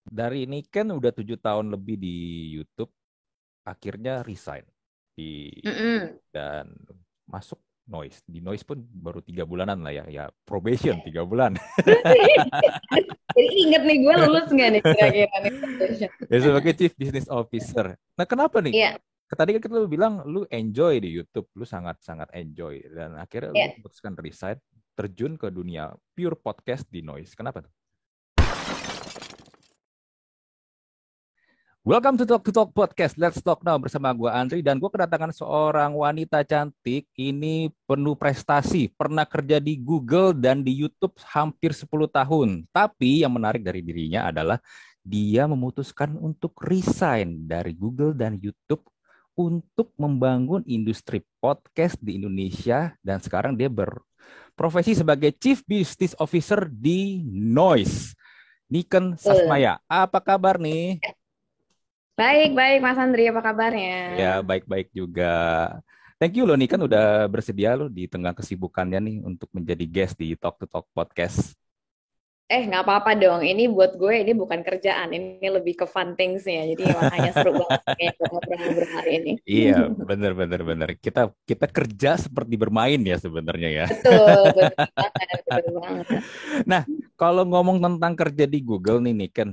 Dari ini kan udah 7 tahun lebih di YouTube, akhirnya resign Mm-mm. dan masuk Noise. Di Noise pun baru 3 bulanan lah ya probation 3 bulan. Jadi inget nih gue lulus nggak nih kira-kira nih? Ya sebagai Chief Business Officer. Nah kenapa nih? Iya, Tadi kan lu bilang lu enjoy di YouTube, lu sangat-sangat enjoy dan akhirnya lu iya. memutuskan resign, terjun ke dunia pure podcast di Noise. Kenapa tuh? Welcome to Talk Podcast. Let's Talk Now bersama gue Andri dan gue kedatangan seorang wanita cantik. Ini penuh prestasi, pernah kerja di Google dan di YouTube hampir 10 tahun. Tapi yang menarik dari dirinya adalah dia memutuskan untuk resign dari Google dan YouTube untuk membangun industri podcast di Indonesia dan sekarang dia berprofesi sebagai Chief Business Officer di Noise. Niken Betul. Sasmaya. Apa kabar nih? Baik, baik Mas Andri, apa kabarnya? Ya, baik-baik juga. Thank you loh nih kan udah bersedia loh di tengah kesibukannya nih untuk menjadi guest di Talk to Talk Podcast. Nggak apa-apa dong. Ini buat gue ini bukan kerjaan, ini lebih ke fun things ya. Jadi makanya seru banget kayak ngobrol-ngobrol hari ini. Iya, bener bener. Kita kita kerja seperti bermain ya sebenarnya ya. Betul, betul banget, betul banget. Nah, kalau ngomong tentang kerja di Google nih kan,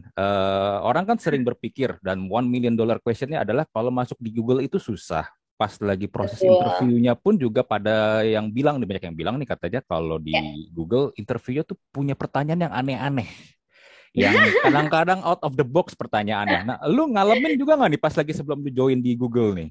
orang kan sering berpikir dan $1 million questionnya adalah kalau masuk di Google itu susah. Pas lagi proses Betul. interviewnya pun juga pada yang bilang, nih banyak yang bilang nih katanya kalau Ya. di Google interviewnya tuh punya pertanyaan yang aneh-aneh, yang kadang-kadang out of the box pertanyaannya. Nah, lu ngalamin juga nggak nih pas lagi sebelum lu join di Google nih?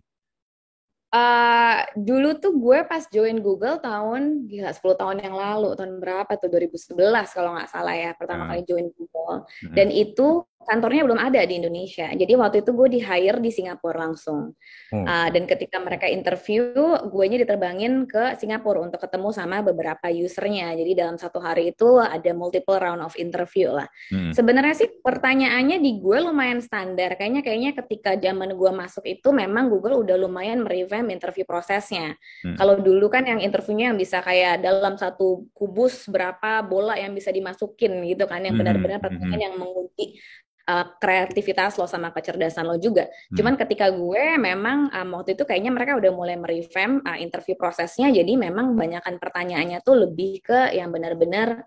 Dulu tuh gue pas join Google tahun, gila 10 tahun yang lalu, tahun berapa tuh, 2011 kalau nggak salah ya, pertama Nah, kali join Google. mm, Dan itu kantornya belum ada di Indonesia. Jadi waktu itu gue di hire di Singapura langsung. oh, Dan ketika mereka interview, gue nya diterbangin ke Singapura untuk ketemu sama beberapa usernya. Jadi dalam satu hari itu ada multiple round of interview lah. mm, Sebenarnya sih pertanyaannya di gue lumayan standar. Kayaknya ketika zaman gue masuk itu memang Google udah lumayan merevamp interview prosesnya. mm, Kalau dulu kan yang interviewnya yang bisa kayak dalam satu kubus berapa bola yang bisa dimasukin gitu kan, yang mm, benar-benar mm, mm, pertanyaan yang menguji kreativitas lo sama kecerdasan lo juga. mm. Cuman ketika gue memang waktu itu kayaknya mereka udah mulai merevamp interview prosesnya, jadi memang banyakkan pertanyaannya tuh lebih ke yang benar-benar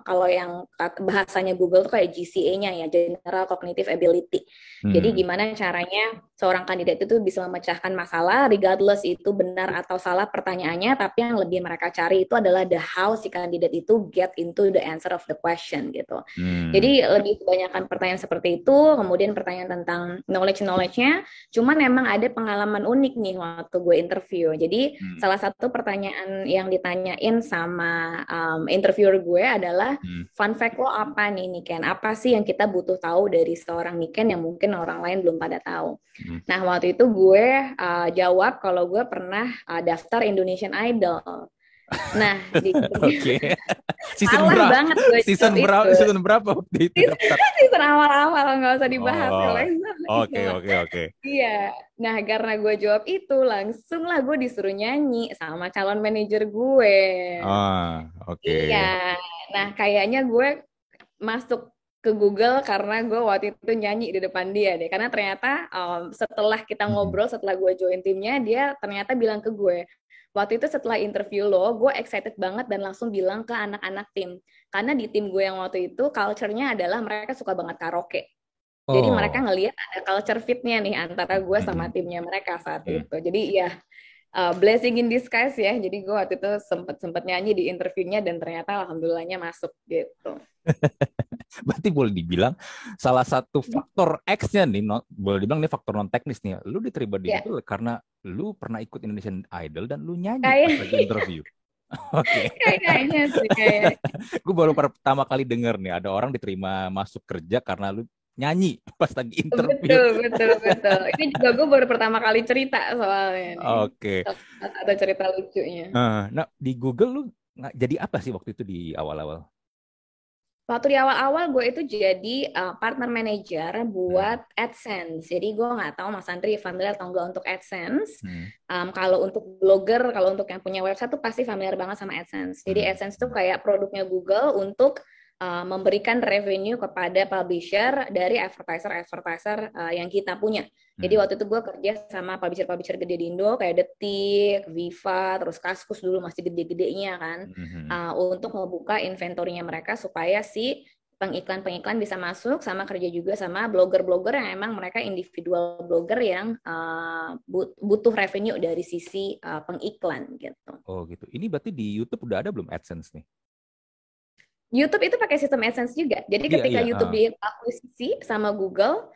kalau yang bahasanya Google tuh kayak GCA-nya ya, General Cognitive Ability. Jadi Hmm. gimana caranya seorang kandidat itu bisa memecahkan masalah regardless itu benar atau salah pertanyaannya, tapi yang lebih mereka cari itu adalah the how si kandidat itu get into the answer of the question gitu. Hmm. Jadi lebih kebanyakan pertanyaan seperti itu, kemudian pertanyaan tentang knowledge-nya, cuman memang ada pengalaman unik nih waktu gue interview. Jadi Hmm. salah satu pertanyaan yang ditanyain sama interviewer gue adalah, Hmm. fun fact lo apa nih Niken? Apa sih yang kita butuh tahu dari seorang Niken yang mungkin orang lain belum pada tahu? Hmm. Nah waktu itu gue jawab kalau gue pernah daftar Indonesian Idol. Nah, di Oke. Season salah berapa? banget gue jawab Season berapa? itu. Season berapa waktu itu daftar? Season awal-awal nggak usah dibahas Oh, kalau yang sama itu oke mah. oke oke. Iya. Nah, karena gue jawab itu, langsung lah gue disuruh nyanyi sama calon manajer gue. Ah, oke. Iya. Nah, kayaknya gue masuk ke Google karena gue waktu itu nyanyi di depan dia deh. Karena ternyata setelah kita Hmm. ngobrol, setelah gue join timnya, dia ternyata bilang ke gue, waktu itu setelah interview lo, gue excited banget dan langsung bilang ke anak-anak tim. Karena di tim gue yang waktu itu, culture-nya adalah mereka suka banget karaoke. Jadi mereka Oh. ngelihat ada culture fit-nya nih antara gue sama Hmm. timnya mereka saat Hmm. itu. Jadi ya blessing in disguise ya. Jadi gue waktu itu sempet sempet nyanyi di interviewnya dan ternyata alhamdulillahnya masuk gitu. Berarti boleh dibilang salah satu faktor X-nya nih, boleh dibilang nih faktor non teknis nih. Lu diterima di Ya, Google karena lu pernah ikut Indonesian Idol dan lu nyanyi pas kayak lagi interview. Oke. kayaknya sih kayak Gue baru pertama kali denger nih ada orang diterima masuk kerja karena lu nyanyi pas lagi interview. betul betul betul. Ini juga gue baru pertama kali cerita soalnya nih. Oke. Salah satu cerita lucunya. Nah, di Google lu jadi apa sih waktu itu di awal-awal? Waktu di awal-awal gue itu jadi partner manager Hmm. buat AdSense. Jadi gue nggak tahu Mas Andri familiar atau enggak untuk AdSense. Hmm. Kalau untuk blogger, kalau untuk yang punya website tuh pasti familiar banget sama AdSense. Jadi Hmm. AdSense tuh kayak produknya Google untuk memberikan revenue kepada publisher dari advertiser yang kita punya. Jadi waktu itu gue kerja sama publisher-publisher gede di Indo kayak Detik, Viva, terus Kaskus dulu masih gede-gedenya kan, untuk ngebuka inventorinya mereka supaya si pengiklan-pengiklan bisa masuk, sama kerja juga sama blogger-blogger yang emang mereka individual blogger yang butuh revenue dari sisi pengiklan gitu. Oh gitu. Ini berarti di YouTube udah ada belum AdSense nih? YouTube itu pakai sistem AdSense juga. Jadi ketika YouTube diakuisisi sama Google,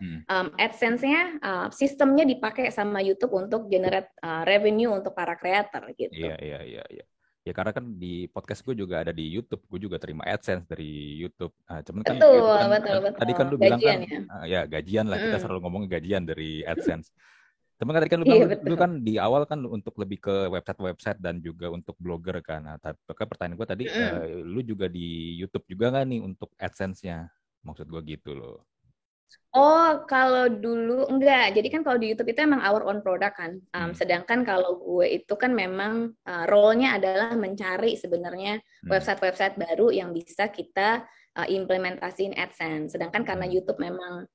AdSense-nya sistemnya dipakai sama YouTube untuk generate revenue untuk para creator gitu. Iya. Ya karena kan di podcast gue juga ada di YouTube, gue juga terima AdSense dari YouTube. Cuman kan betul. Tadi kan lu bilang kan, ya gajian lah, kita selalu ngomongin gajian dari AdSense. Cuman kan tadi kan lu bilang, lu kan di awal kan untuk lebih ke website dan juga untuk blogger kan. Nah, tapi pertanyaan gue tadi, lu juga di YouTube juga nggak nih untuk AdSense-nya? Maksud gue gitu loh. Oh, kalau dulu enggak. Jadi kan kalau di YouTube itu emang our own product kan. Sedangkan kalau gue itu kan memang role-nya adalah mencari sebenarnya website-website baru yang bisa kita implementasiin AdSense. Sedangkan karena YouTube memang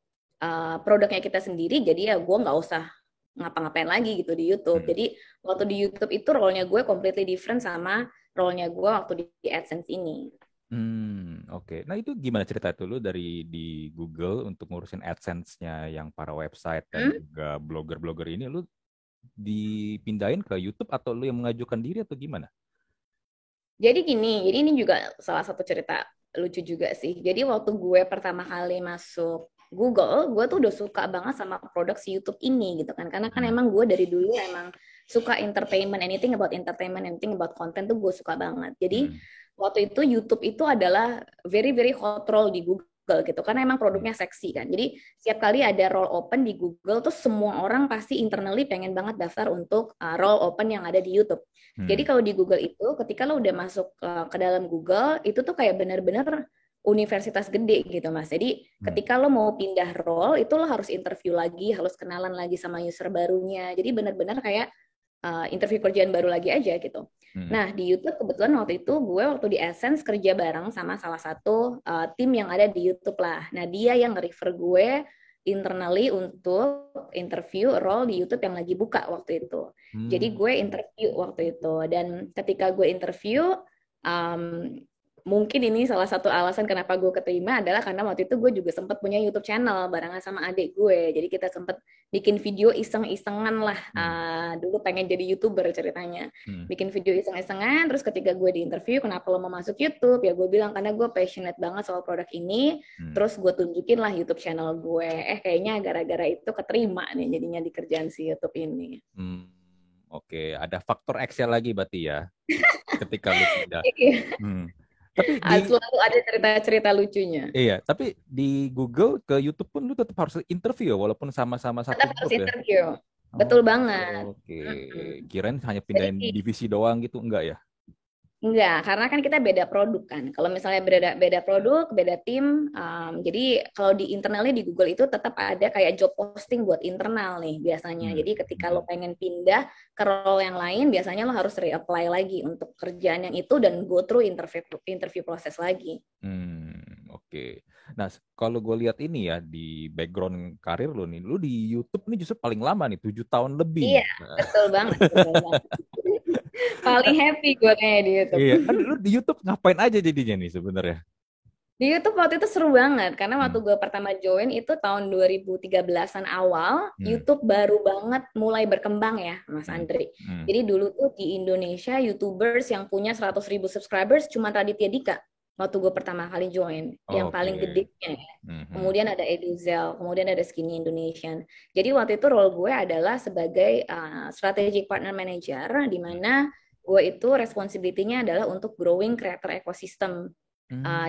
produknya kita sendiri, jadi ya gue nggak usah ngapa-ngapain lagi gitu di YouTube. Jadi waktu di YouTube itu role-nya gue completely different sama role-nya gue waktu di AdSense ini. Oke. Nah itu gimana cerita itu lu dari di Google untuk ngurusin AdSense-nya yang para website dan juga blogger-blogger ini, lu dipindahin ke YouTube atau lu yang mengajukan diri atau gimana? Jadi gini, jadi ini juga salah satu cerita lucu juga sih. Jadi waktu gue pertama kali masuk Google, gue tuh udah suka banget sama produk si YouTube ini gitu kan. Karena kan emang gue dari dulu emang suka entertainment, anything about content tuh gue suka banget. Jadi waktu itu YouTube itu adalah very very hot role di Google gitu, karena emang produknya seksi kan. Jadi setiap kali ada role open di Google tuh semua orang pasti internally pengen banget daftar untuk role open yang ada di YouTube. Jadi kalau di Google itu ketika lo udah masuk ke dalam Google itu tuh kayak bener-bener universitas gede gitu Mas. Jadi ketika lo mau pindah role itu lo harus interview lagi, harus kenalan lagi sama user barunya. Jadi benar-benar kayak interview kerjaan baru lagi aja gitu. Nah di YouTube kebetulan waktu itu gue waktu di Essence kerja bareng sama salah satu tim yang ada di YouTube lah. Nah dia yang refer gue internally untuk interview role di YouTube yang lagi buka waktu itu. Jadi gue interview waktu itu, dan ketika gue interview mungkin ini salah satu alasan kenapa gue keterima adalah karena waktu itu gue juga sempat punya YouTube channel barengan sama adik gue. Jadi kita sempat bikin video iseng-isengan lah. Dulu pengen jadi YouTuber ceritanya. Bikin video iseng-isengan, terus ketika gue di interview, kenapa lo mau masuk YouTube? Ya gue bilang karena gue passionate banget soal produk ini. Terus gue tunjukin lah YouTube channel gue. Kayaknya gara-gara itu keterima nih jadinya di kerjaan si YouTube ini. Oke, ada faktor Excel lagi berarti ya ketika lu pindah. Tapi selalu ada cerita-cerita lucunya. Iya, tapi di Google ke YouTube pun lu tetap harus interview walaupun sama-sama satu tetap harus grup interview. Betul banget. Oke. Kirain hanya pindahin divisi doang gitu, enggak ya? Enggak, karena kan kita beda produk kan. Kalau misalnya beda produk, beda tim, jadi kalau di internalnya di Google itu tetap ada kayak job posting buat internal nih biasanya. Jadi ketika lo pengen pindah ke role yang lain, biasanya lo harus reapply lagi untuk kerjaan yang itu dan go through interview proses lagi. Oke. Nah, kalau gue lihat ini ya di background karir lo nih, lo di YouTube nih justru paling lama nih, 7 tahun lebih. Iya, betul banget. Paling happy gue kayaknya di YouTube. Iya, kan lu di YouTube ngapain aja jadinya nih sebenarnya? Di YouTube waktu itu seru banget, karena waktu gue pertama join itu tahun 2013-an awal, YouTube baru banget mulai berkembang ya, Mas Andri. Jadi dulu tuh di Indonesia, YouTubers yang punya 100.000 subscribers cuma Raditya Dika. Waktu gue pertama kali join, yang paling gedenya ya. Kemudian ada Eduzel, kemudian ada Skinny Indonesian. Jadi waktu itu role gue adalah sebagai strategic partner manager, di mana gue itu responsibility-nya adalah untuk growing creator ecosystem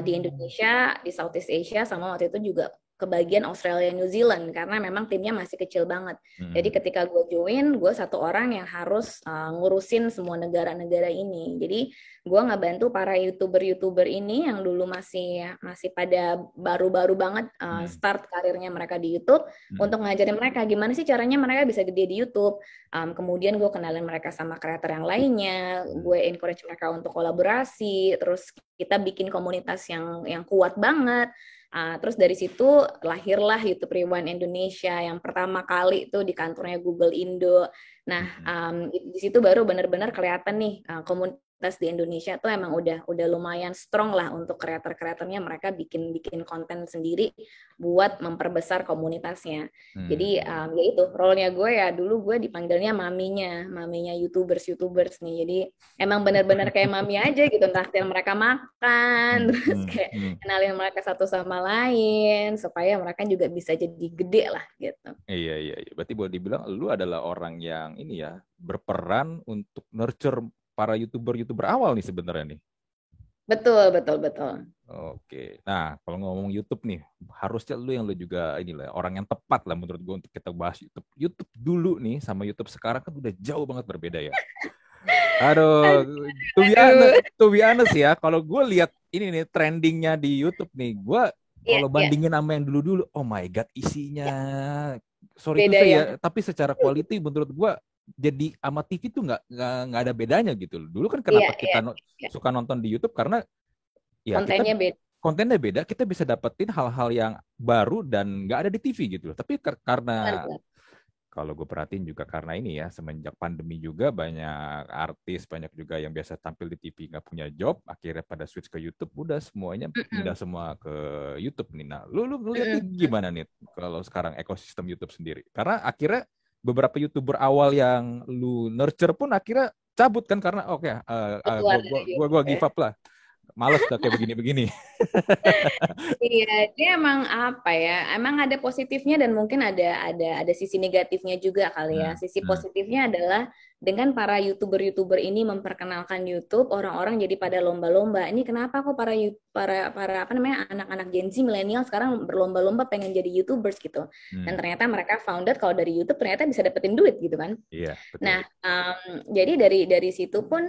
di Indonesia, di Southeast Asia, sama waktu itu juga ke bagian Australia New Zealand karena memang timnya masih kecil banget. Jadi Hmm. ketika gue join, gue satu orang yang harus ngurusin semua negara-negara ini. Jadi gue ngebantu para youtuber-youtuber ini yang dulu masih masih pada baru-baru banget Hmm. start karirnya mereka di YouTube Hmm. untuk ngajarin mereka gimana sih caranya mereka bisa gede di YouTube. Kemudian gue kenalin mereka sama kreator yang lainnya, Hmm. gue encourage mereka untuk kolaborasi, terus kita bikin komunitas yang kuat banget. Terus dari situ lahirlah YouTube Rewind Indonesia yang pertama kali itu di kantornya Google Indo. Nah, Hmm. di situ baru benar-benar kelihatan nih komunitas di Indonesia tuh emang udah lumayan strong lah untuk kreator-kreatornya, mereka bikin konten sendiri buat memperbesar komunitasnya. Jadi Hmm. ya itu role-nya gue ya dulu gue dipanggilnya maminya YouTubers nih. Jadi emang benar-benar kayak mami aja gitu, naktir mereka makan, Hmm. terus Hmm. kayak Hmm. kenalin mereka satu sama lain supaya mereka juga bisa jadi gede lah gitu. Iya, iya, iya. Berarti boleh dibilang lu adalah orang yang ini ya, berperan untuk nurture para YouTuber-YouTuber awal nih sebenarnya nih. Betul, betul, betul. Oke. Nah, kalau ngomong YouTube nih, harusnya lu juga inilah orang yang tepat lah menurut gua untuk kita bahas YouTube. YouTube dulu nih sama YouTube sekarang kan udah jauh banget berbeda ya. Aduh, Aduh. to be honest ya, kalau gue lihat ini nih trendingnya di YouTube nih, gue Iya, kalau iya, bandingin sama yang dulu-dulu, oh my God, isinya, iya. sorry to Beda say ya. ya, tapi secara quality menurut gue jadi sama TV tuh nggak ada bedanya gitu loh. Dulu kan Iya, kenapa iya, kita iya. suka nonton di YouTube karena ya kita Kontennya beda. kontennya beda, kita bisa dapetin hal-hal yang baru dan nggak ada di TV gitu loh. Tapi Benar, karena benar. kalau gue perhatiin juga karena ini ya, semenjak pandemi juga banyak artis, banyak juga yang biasa tampil di TV nggak punya job, akhirnya pada switch ke YouTube, udah semuanya pindah Mm-mm. semua ke YouTube nih. Nah, lu ngeliatnya Mm-mm. gimana nih kalau sekarang ekosistem YouTube sendiri? Karena akhirnya beberapa YouTuber awal yang lu nurture pun akhirnya cabut kan karena oke, Keluar dari gua YouTube ya. give up lah. Males udah kayak begini-begini. Iya, dia emang apa ya? Emang ada positifnya dan mungkin ada sisi negatifnya juga kali ya. Hmm, Sisi hmm, positifnya adalah dengan para youtuber-youtuber ini memperkenalkan YouTube, orang-orang jadi pada lomba-lomba. Ini kenapa kok para apa namanya anak-anak Gen Z milenial sekarang berlomba-lomba pengen jadi YouTubers gitu. Dan hmm. ternyata mereka found out kalau dari YouTube ternyata bisa dapetin duit gitu kan. Iya, betul. Nah, jadi dari situ pun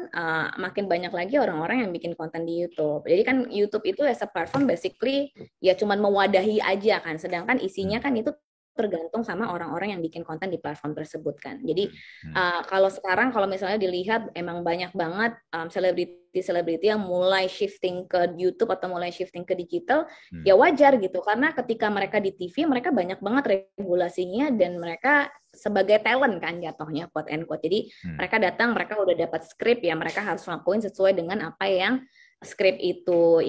makin banyak lagi orang-orang yang bikin konten di YouTube. Jadi kan YouTube itu as a platform basically ya cuman mewadahi aja kan. Sedangkan isinya Hmm, kan itu tergantung sama orang-orang yang bikin konten di platform tersebut kan. Jadi hmm, hmm, kalau sekarang kalau misalnya dilihat emang banyak banget selebriti-selebriti yang mulai shifting ke YouTube atau mulai shifting ke digital, hmm, ya wajar gitu karena ketika mereka di TV mereka banyak banget regulasinya dan mereka sebagai talent kan jatuhnya quote and quote. Jadi hmm. mereka datang, mereka udah dapat skrip ya mereka harus lakuin sesuai dengan apa yang skrip itu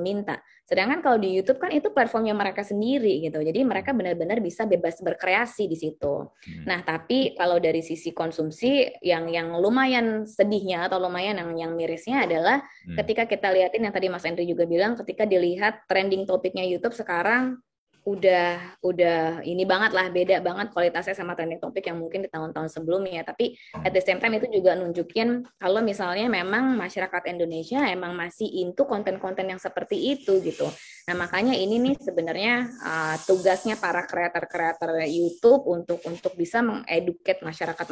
minta. Sedangkan kalau di YouTube kan itu platformnya mereka sendiri gitu. Jadi mereka benar-benar bisa bebas berkreasi di situ. Hmm. Nah, tapi kalau dari sisi konsumsi yang lumayan sedihnya atau lumayan yang mirisnya adalah Hmm. ketika kita lihatin yang tadi Mas Andri juga bilang ketika dilihat trending topiknya YouTube sekarang udah ini banget lah beda banget kualitasnya sama trending topik yang mungkin di tahun-tahun sebelumnya tapi at Hmm. the same time itu juga nunjukin kalau misalnya memang masyarakat Indonesia emang masih into konten-konten yang seperti itu gitu. Nah makanya ini nih sebenarnya tugasnya para kreator-kreator YouTube untuk bisa mengeduket masyarakat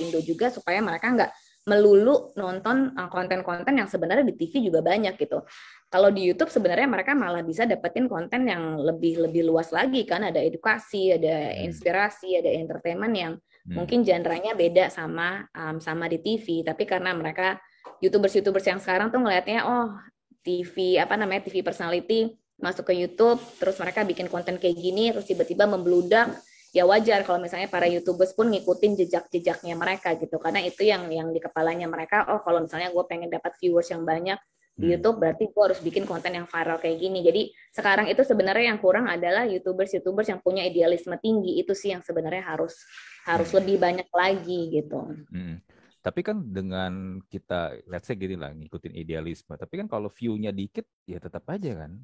Indo juga supaya mereka nggak melulu nonton konten-konten yang sebenarnya di TV juga banyak gitu. Kalau di YouTube sebenarnya mereka malah bisa dapetin konten yang lebih lebih luas lagi kan, ada edukasi, ada Hmm. inspirasi, ada entertainment yang Hmm. mungkin genre-nya beda sama di TV. Tapi karena mereka YouTubers-YouTubers yang sekarang tuh ngelihatnya oh TV apa namanya TV personality masuk ke YouTube, terus mereka bikin konten kayak gini, terus tiba-tiba membludak, ya wajar kalau misalnya para YouTubers pun ngikutin jejak-jejaknya mereka gitu karena itu yang di kepalanya mereka oh kalau misalnya gue pengen dapat viewers yang banyak di Hmm. YouTube berarti gue harus bikin konten yang viral kayak gini jadi sekarang itu sebenarnya yang kurang adalah YouTubers yang punya idealisme tinggi itu sih yang sebenarnya harus harus Hmm. lebih banyak lagi gitu. Hmm. Tapi kan dengan kita, let's say gini lah, ngikutin idealisme. Tapi kan kalau view-nya dikit, ya tetap aja kan.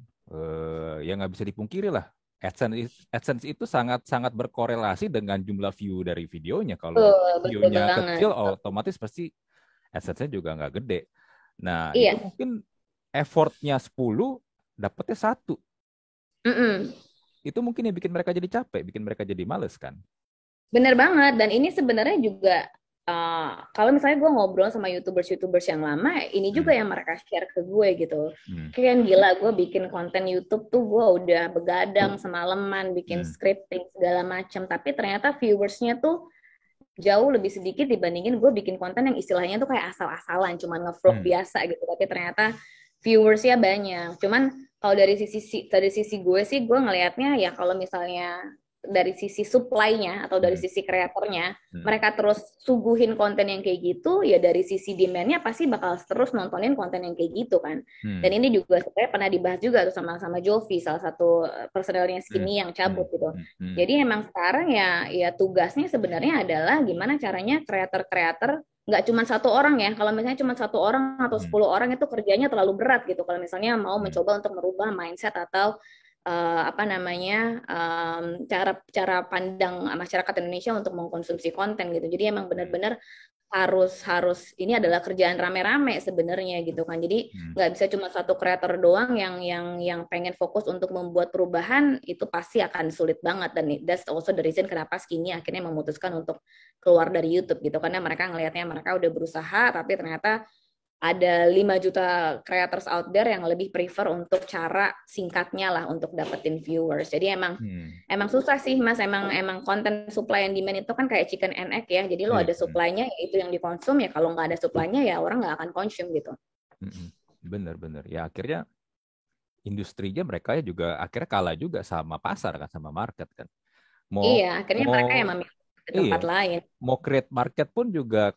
Ya nggak bisa dipungkiri lah. AdSense itu sangat-sangat berkorelasi dengan jumlah view dari videonya. Kalau Betul, betul view-nya banget. kecil, otomatis pasti AdSense-nya juga nggak gede. Nah, itu Iya. mungkin effortnya 10, dapetnya 1. Mm-mm. itu mungkin yang bikin mereka jadi capek, bikin mereka jadi males kan. Bener banget, dan ini sebenarnya juga kalau misalnya gue ngobrol sama YouTubers yang lama, ini juga Hmm. yang mereka share ke gue gitu. Hmm. Kayak gila, gue bikin konten YouTube tuh gue udah begadang semalaman, bikin Hmm. scripting segala macam, tapi ternyata viewersnya tuh jauh lebih sedikit dibandingin gue bikin konten yang istilahnya tuh kayak asal-asalan, cuman ngevlog Hmm. biasa gitu, tapi ternyata viewersnya banyak. Cuman kalau dari sisi gue sih, gue ngelihatnya ya kalau misalnya dari sisi supply-nya atau dari Hmm. sisi kreatornya, Hmm. mereka terus suguhin konten yang kayak gitu, ya dari sisi demand-nya pasti bakal terus nontonin konten yang kayak gitu kan. Dan Hmm. ini juga sebenarnya pernah dibahas juga tuh sama Jovi, salah satu personelnya Hmm. Skinny yang Hmm. cabut gitu. Hmm. Hmm. Jadi emang sekarang ya tugasnya sebenarnya adalah gimana caranya kreator-kreator nggak cuma satu orang ya. Kalau misalnya cuma satu orang atau Hmm. 10 orang itu kerjanya terlalu berat gitu. Kalau misalnya mau Hmm. mencoba untuk merubah mindset atau apa namanya cara cara pandang masyarakat Indonesia untuk mengkonsumsi konten gitu. Jadi emang Hmm. benar-benar harus harus ini adalah kerjaan rame-rame sebenarnya gitu kan. Jadi Hmm. nggak bisa cuma satu kreator doang yang pengen fokus untuk membuat perubahan, itu pasti akan sulit banget. Dan that's also the reason kenapa Skinny akhirnya memutuskan untuk keluar dari YouTube gitu, karena mereka ngelihatnya mereka udah berusaha tapi ternyata ada 5 juta creators out there yang lebih prefer untuk cara singkatnya lah untuk dapetin viewers. Jadi emang Hmm. emang susah sih Mas, emang konten supply and demand itu kan kayak chicken and egg ya. Jadi lo Iya. ada supply-nya ya itu yang dikonsum, ya kalau nggak ada supply-nya ya orang nggak akan consume gitu. Hmm. Bener-bener. Ya akhirnya industrinya mereka juga akhirnya kalah juga sama pasar kan, sama market kan. Iya, Mau akhirnya mau mereka yang memilih ke iya, tempat lain. mau create market pun juga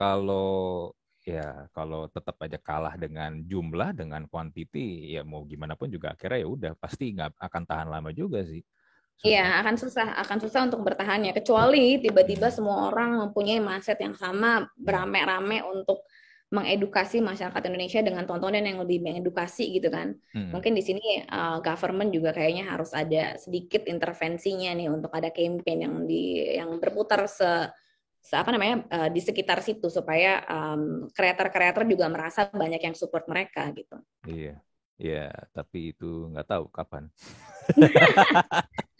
ya kalau tetap aja kalah dengan jumlah, dengan quantity, ya mau gimana pun juga akhirnya ya udah pasti nggak akan tahan lama juga sih. Iya, Susah. akan susah untuk bertahannya. Kecuali tiba-tiba Hmm. semua orang mempunyai mindset yang sama, Hmm. berame-rame untuk mengedukasi masyarakat Indonesia dengan tontonan yang lebih mengedukasi gitu kan. Hmm. Mungkin di sini government juga kayaknya harus ada sedikit intervensinya nih untuk ada campaign yang berputar apa namanya di sekitar situ supaya kreator-kreator juga merasa banyak yang support mereka gitu. Iya, iya, tapi itu nggak tahu kapan.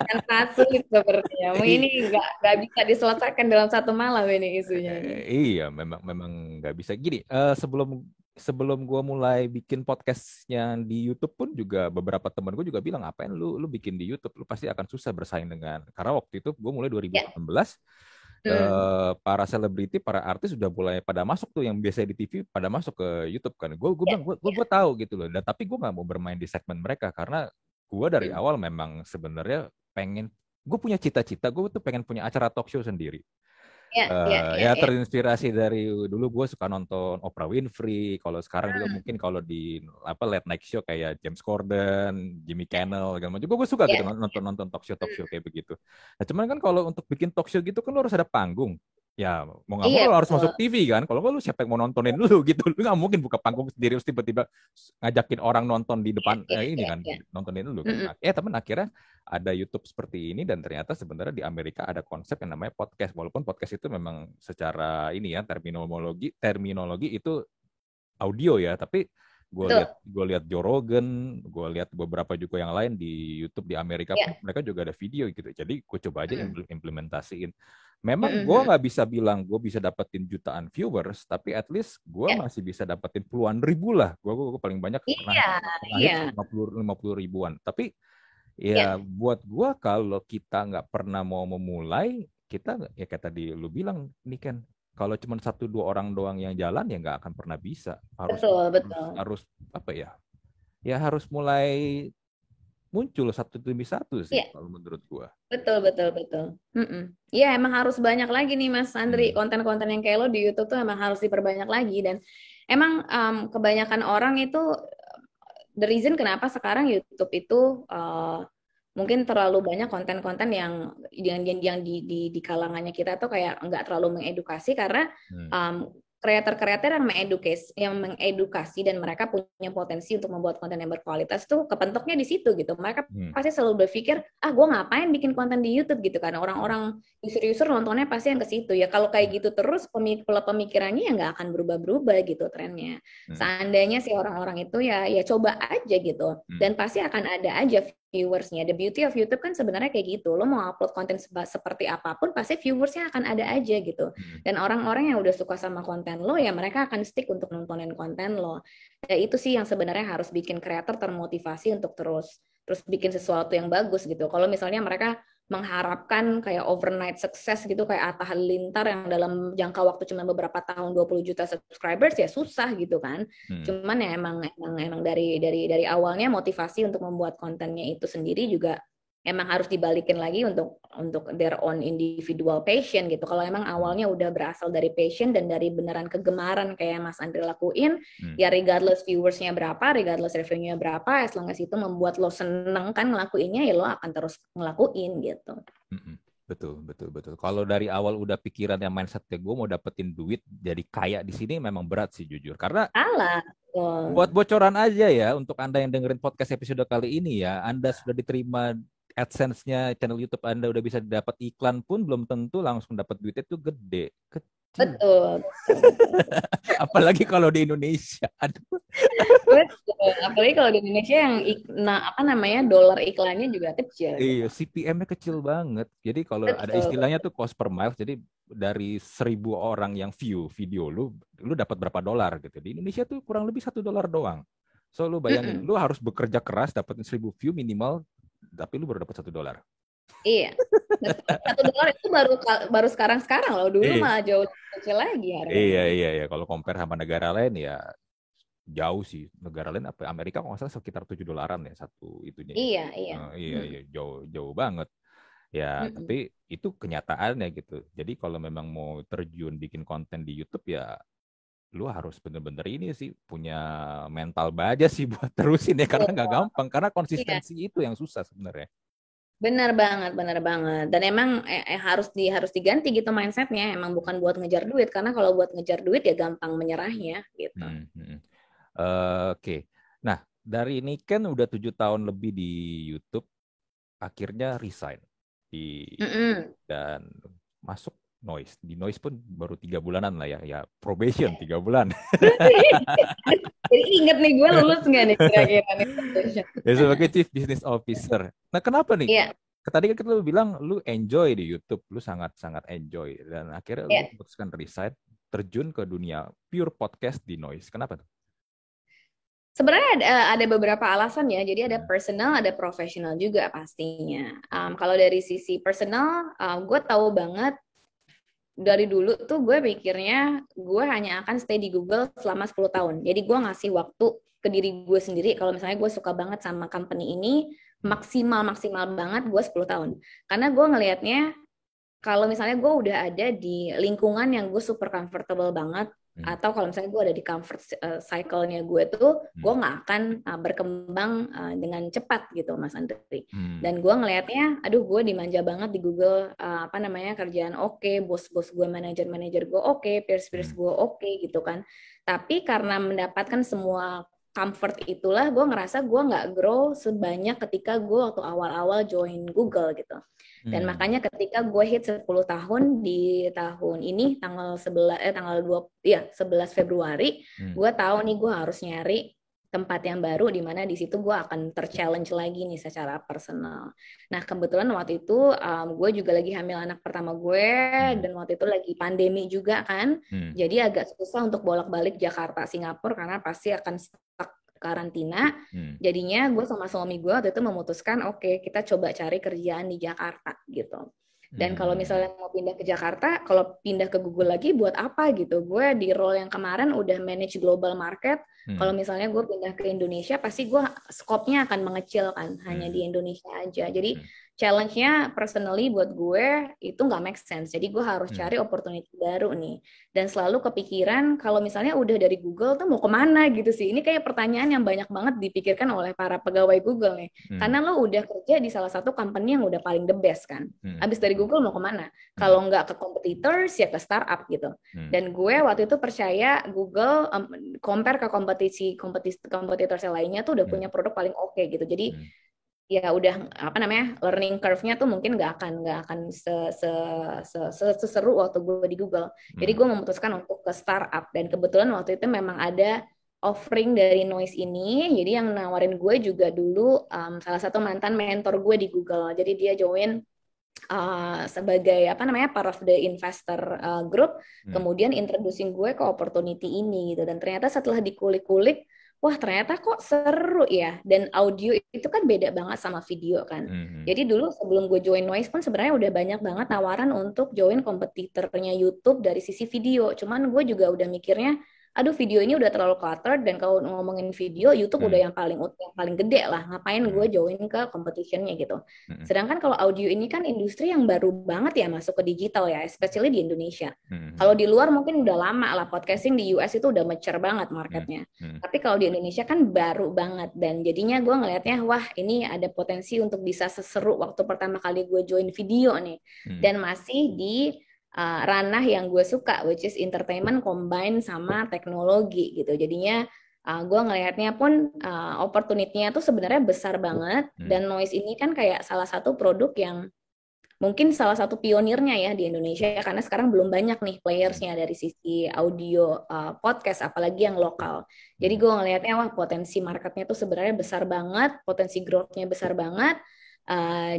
Kan sulit sepertinya. Ini nggak bisa diselesaikan dalam satu malam ini isunya ini. Iya, memang memang nggak bisa. Gini, sebelum sebelum gue mulai bikin podcastnya di YouTube pun juga beberapa temen gue juga bilang, ngapain lu bikin di YouTube, lu pasti akan susah bersaing dengan. Karena waktu itu gue mulai Ya. 2018, Hmm. para selebriti, para artis sudah mulai pada masuk tuh yang biasa di TV pada masuk ke YouTube kan. Gue Ya. bilang gue tahu gitu loh. Dan tapi gue nggak mau bermain di segmen mereka karena gue dari Hmm. awal memang sebenarnya pengen, gue punya cita-cita, gue tuh pengen punya acara talk show sendiri. Ya, ya, ya, Ya ya. terinspirasi dari dulu gue suka nonton Oprah Winfrey. Kalau sekarang juga Hmm. mungkin kalau di apa late night show kayak James Corden, Jimmy Kimmel, segala macam. Gue suka gitu Ya. nonton nonton talk show Hmm. kayak begitu. Nah cuman kan kalau untuk bikin talk show gitu kan lo harus ada panggung. Ya mau nggak mau Iya, lo harus betul. masuk TV kan. Kalau nggak lo siapa yang mau nontonin lu gitu. Lu nggak mungkin buka panggung sendiri terus tiba-tiba ngajakin orang nonton di Ya, depan ya, ini ya, kan ya. nontonin lu kan. Hmm. Temen akhirnya ada YouTube seperti ini dan ternyata sebenarnya di Amerika ada konsep yang namanya podcast. Walaupun podcast itu memang secara ini ya terminologi itu audio ya, tapi Betul. gue lihat Joe Rogan, gue lihat beberapa juga yang lain di YouTube di Amerika pun Ya. mereka juga ada video gitu. Jadi gue coba aja Hmm. implementasiin. Memang Hmm. gue Hmm. nggak bisa bilang gue bisa dapetin jutaan viewers, tapi at least gue Ya. masih bisa dapetin puluhan ribu lah. Gue paling banyak pernah Iya, pernah iya. hits 50 ribuan. Tapi ya Ya. buat gua kalau kita nggak pernah mau memulai, kita ya kayak tadi lu bilang nih kan, kalau cuma satu dua orang doang yang jalan ya nggak akan pernah bisa. Harus Betul, harus betul. harus apa ya? Ya harus mulai muncul satu demi satu sih Iya, kalau menurut gua. betul, betul, betul. Mm-mm. Iya, emang harus banyak lagi nih Mas Andri, Hmm. konten-konten yang kayak lo di YouTube tuh emang harus diperbanyak lagi. Dan emang kebanyakan orang itu the reason kenapa sekarang YouTube itu mungkin terlalu banyak konten-konten yang di kalangannya kita tuh kayak nggak terlalu mengedukasi, karena Hmm. kreator-kreator yang mengedukasi dan mereka punya potensi untuk membuat konten yang berkualitas tuh kepentoknya di situ gitu. Mereka Hmm. pasti selalu berpikir, gue ngapain bikin konten di YouTube gitu kan. Orang-orang user-user nontonnya pasti yang ke situ ya. Kalau kayak gitu terus pola pemikirannya ya nggak akan berubah-berubah gitu trennya. Hmm. Seandainya si orang-orang itu ya coba aja gitu, Hmm. dan pasti akan ada aja viewersnya. The beauty of YouTube kan sebenarnya kayak gitu. Lo mau upload konten seperti apapun, pasti viewersnya akan ada aja gitu. Dan orang-orang yang udah suka sama konten lo, ya mereka akan stick untuk nontonin konten lo. Ya itu sih yang sebenarnya harus bikin kreator termotivasi untuk terus bikin sesuatu yang bagus gitu. Kalau misalnya mereka mengharapkan kayak overnight success gitu kayak Atta Halilintar yang dalam jangka waktu cuma beberapa tahun 20 juta subscribers, ya susah gitu kan. Cuman ya emang dari awalnya motivasi untuk membuat kontennya itu sendiri juga emang harus dibalikin lagi untuk their own individual passion gitu. Kalau emang awalnya udah berasal dari passion dan dari beneran kegemaran kayak Mas Andre lakuin, ya regardless viewersnya berapa, regardless revenue-nya berapa, as long as itu membuat lo seneng kan ngelakuinnya, ya lo akan terus ngelakuin gitu. Betul. Kalau dari awal udah pikirannya mindsetnya gue mau dapetin duit jadi kaya di sini memang berat sih jujur. Karena Salah. buat bocoran aja ya untuk Anda yang dengerin podcast episode kali ini ya, Anda sudah diterima AdSense-nya channel YouTube Anda udah bisa dapat iklan pun belum tentu langsung dapat duitnya itu gede. Kecil. Betul. Apalagi kalau di Indonesia. Aduh. Betul. Apalagi kalau di Indonesia yang dolar iklannya juga kecil Iya, gitu. CPM-nya kecil banget. Jadi kalau ada Betul. istilahnya tuh cost per miles, jadi dari 1.000 orang yang view video lu dapat berapa dolar gitu. Di Indonesia tuh kurang lebih $1 doang. So lu bayangin, lu harus bekerja keras dapetin 1.000 view minimal, tapi lu baru dapat $1. Iya. $1 itu baru sekarang loh. Dulu Iya, malah jauh kecil lagi iya, harganya. iya, iya. Kalau compare sama negara lain ya jauh sih. Negara lain apa Amerika kalau nggak salah sekitar $7 ya satu itunya ya. Iya, iya. Iya, iya, jauh banget. Ya, tapi itu kenyataannya gitu. Jadi kalau memang mau terjun bikin konten di YouTube ya lu harus bener-bener ini sih punya mental baja sih buat terusin ya karena nggak gampang karena Iya. konsistensi itu yang susah sebenarnya. Benar banget, benar banget. Dan emang harus diganti gitu mindsetnya. Emang bukan buat ngejar duit, karena kalau buat ngejar duit ya gampang menyerahnya gitu. Hmm. Oke. Nah, dari ini kan udah 7 tahun lebih di YouTube, akhirnya resign di Mm-mm. dan masuk Noise. Di Noise pun baru 3 bulanan lah ya, ya probation 3 bulan. Jadi inget nih gue lulus nggak nih kira-kira nih? Ya sebagai Chief Business Officer. Nah, kenapa nih? Iya, Tadi kan lu bilang lu enjoy di YouTube, lu sangat-sangat enjoy dan akhirnya lu iya. memutuskan resign, terjun ke dunia pure podcast di Noise. Kenapa tuh? Sebenarnya ada beberapa alasan ya. Jadi ada Hmm. personal, ada profesional juga pastinya. Kalau dari sisi personal, gue tahu banget dari dulu tuh gue pikirnya gue hanya akan stay di Google selama 10 tahun. Jadi gue ngasih waktu ke diri gue sendiri. Kalau misalnya gue suka banget sama company ini, maksimal banget gue 10 tahun. Karena gue ngelihatnya kalau misalnya gue udah ada di lingkungan yang gue super comfortable banget, Hmm. atau kalau misalnya gue ada di comfort cycle-nya gue tuh, gue Hmm. nggak akan berkembang dengan cepat gitu, Mas Andri. Hmm. Dan gue ngelihatnya, aduh gue dimanja banget di Google, kerjaan oke, bos-bos gue, manajer-manajer gue oke, peers-peers Hmm. gue oke gitu kan. Tapi karena mendapatkan semua comfort itulah, gue ngerasa gue nggak grow sebanyak ketika gue waktu awal-awal join Google gitu. Dan Hmm. makanya ketika gue hit 10 tahun di tahun ini tanggal 11 Februari, Hmm. gue tahu nih gue harus nyari tempat yang baru di mana di situ gue akan terchallenge lagi nih secara personal. Nah, kebetulan waktu itu gue juga lagi hamil anak pertama gue dan waktu itu lagi pandemi juga kan. Hmm. Jadi agak susah untuk bolak-balik Jakarta Singapura karena pasti akan stuck karantina. Jadinya gue sama suami gue waktu itu memutuskan, oke, kita coba cari kerjaan di Jakarta gitu. Dan kalau misalnya mau pindah ke Jakarta, kalau pindah ke Google lagi buat apa gitu? Gue di role yang kemarin udah manage global market. Kalau misalnya gue pindah ke Indonesia, pasti gue skopnya akan mengecil kan, hanya di Indonesia aja. Jadi challenge-nya personally buat gue itu nggak make sense. Jadi gue harus cari opportunity baru nih. Dan selalu kepikiran kalau misalnya udah dari Google tuh mau kemana gitu sih. Ini kayak pertanyaan yang banyak banget dipikirkan oleh para pegawai Google nih. Karena lo udah kerja di salah satu company yang udah paling the best kan. Abis dari Google mau kemana? Kalau nggak ke competitors ya ke startup gitu. Dan gue waktu itu percaya Google compare ke kompetitors yang lainnya tuh udah punya produk paling oke gitu. Jadi ya udah learning curve-nya tuh mungkin nggak akan seseru waktu gue di Google. Jadi gue memutuskan untuk ke startup dan kebetulan waktu itu memang ada offering dari Noise ini. Jadi yang nawarin gue juga dulu salah satu mantan mentor gue di Google. Jadi dia join sebagai apa namanya part of the investor group, Hmm. kemudian introducing gue ke opportunity ini gitu. Dan ternyata setelah dikulik-kulik, wah ternyata kok seru ya. Dan audio itu kan beda banget sama video kan. Hmm. Jadi dulu sebelum gue join Noise pun sebenarnya udah banyak banget tawaran untuk join kompetitornya YouTube dari sisi video. Cuman gue juga udah mikirnya, aduh video ini udah terlalu cluttered dan kalau ngomongin video YouTube Hmm. udah yang paling gede lah. Ngapain gue Hmm. join ke competitionnya gitu. Hmm. Sedangkan kalau audio ini kan industri yang baru banget ya masuk ke digital ya, especially di Indonesia. Hmm. Kalau di luar mungkin udah lama lah, podcasting di US itu udah mature banget Hmm. marketnya. Hmm. Tapi kalau di Indonesia kan baru banget dan jadinya gue ngelihatnya wah ini ada potensi untuk bisa seseru waktu pertama kali gue join video nih. Hmm. Dan masih di ranah yang gue suka, which is entertainment combine sama teknologi gitu. Jadinya gue ngelihatnya pun opportunity-nya tuh sebenarnya besar banget Hmm. dan Noise ini kan kayak salah satu produk yang mungkin salah satu pionirnya ya di Indonesia karena sekarang belum banyak nih Hmm. playersnya dari sisi audio podcast apalagi yang lokal. Jadi Hmm. gue ngelihatnya wah potensi marketnya tuh sebenarnya besar banget, potensi growth-nya besar banget.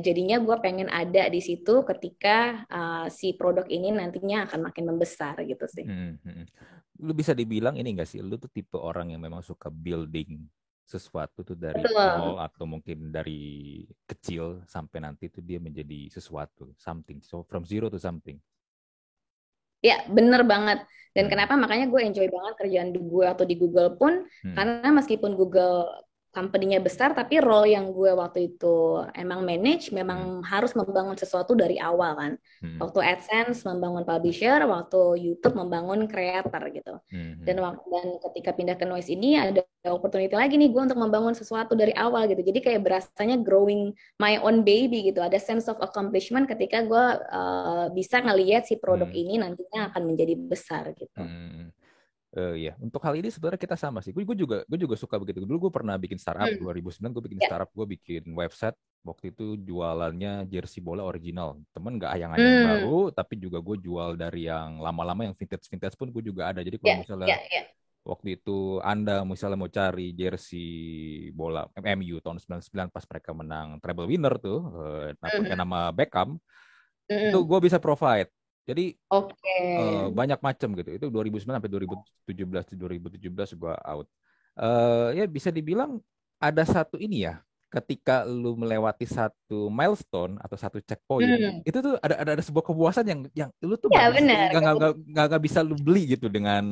Jadinya gue pengen ada di situ ketika si produk ini nantinya akan makin membesar gitu sih. Hmm. Hmm. Lu bisa dibilang ini enggak sih, lu tuh tipe orang yang memang suka building sesuatu tuh dari Betul. nol atau mungkin dari kecil sampai nanti tuh dia menjadi sesuatu, something. So from zero to something. Ya, bener banget. Dan Hmm. kenapa makanya gue enjoy banget kerjaan di gue atau di Google pun, Hmm. karena meskipun Google company-nya besar, tapi role yang gue waktu itu emang manage, Hmm. memang harus membangun sesuatu dari awal kan. Hmm. Waktu AdSense membangun publisher, waktu YouTube membangun creator gitu. Hmm. Dan, Hmm. dan ketika pindah ke Noise ini ada opportunity lagi nih gue untuk membangun sesuatu dari awal gitu. Jadi kayak berasanya growing my own baby gitu. Ada sense of accomplishment ketika gue bisa ngelihat si produk Hmm. ini nantinya akan menjadi besar gitu. Hmm. Iya, untuk hal ini sebenarnya kita sama sih. Gue juga suka begitu. Dulu gue pernah bikin startup Hmm. 2009, gue bikin Ya. startup, gue bikin website. Waktu itu jualannya jersey bola original. Temen nggak ayang-ayang Hmm. baru, tapi juga gue jual dari yang lama-lama, yang vintage-vintage pun gue juga ada. Jadi kalau Ya, misalnya ya, ya. waktu itu Anda misalnya mau cari jersey bola MU tahun 99 pas mereka menang treble winner tuh, pakai Hmm. nama Beckham, itu Hmm. gue bisa provide. Jadi Oke. banyak macam gitu. Itu 2009 sampai 2017 gua out. Ya bisa dibilang ada satu ini ya. Ketika lu melewati satu milestone atau satu checkpoint, Hmm. itu tuh ada sebuah kepuasan yang lu tuh nggak Ya bisa benar. nggak bisa lu beli gitu dengan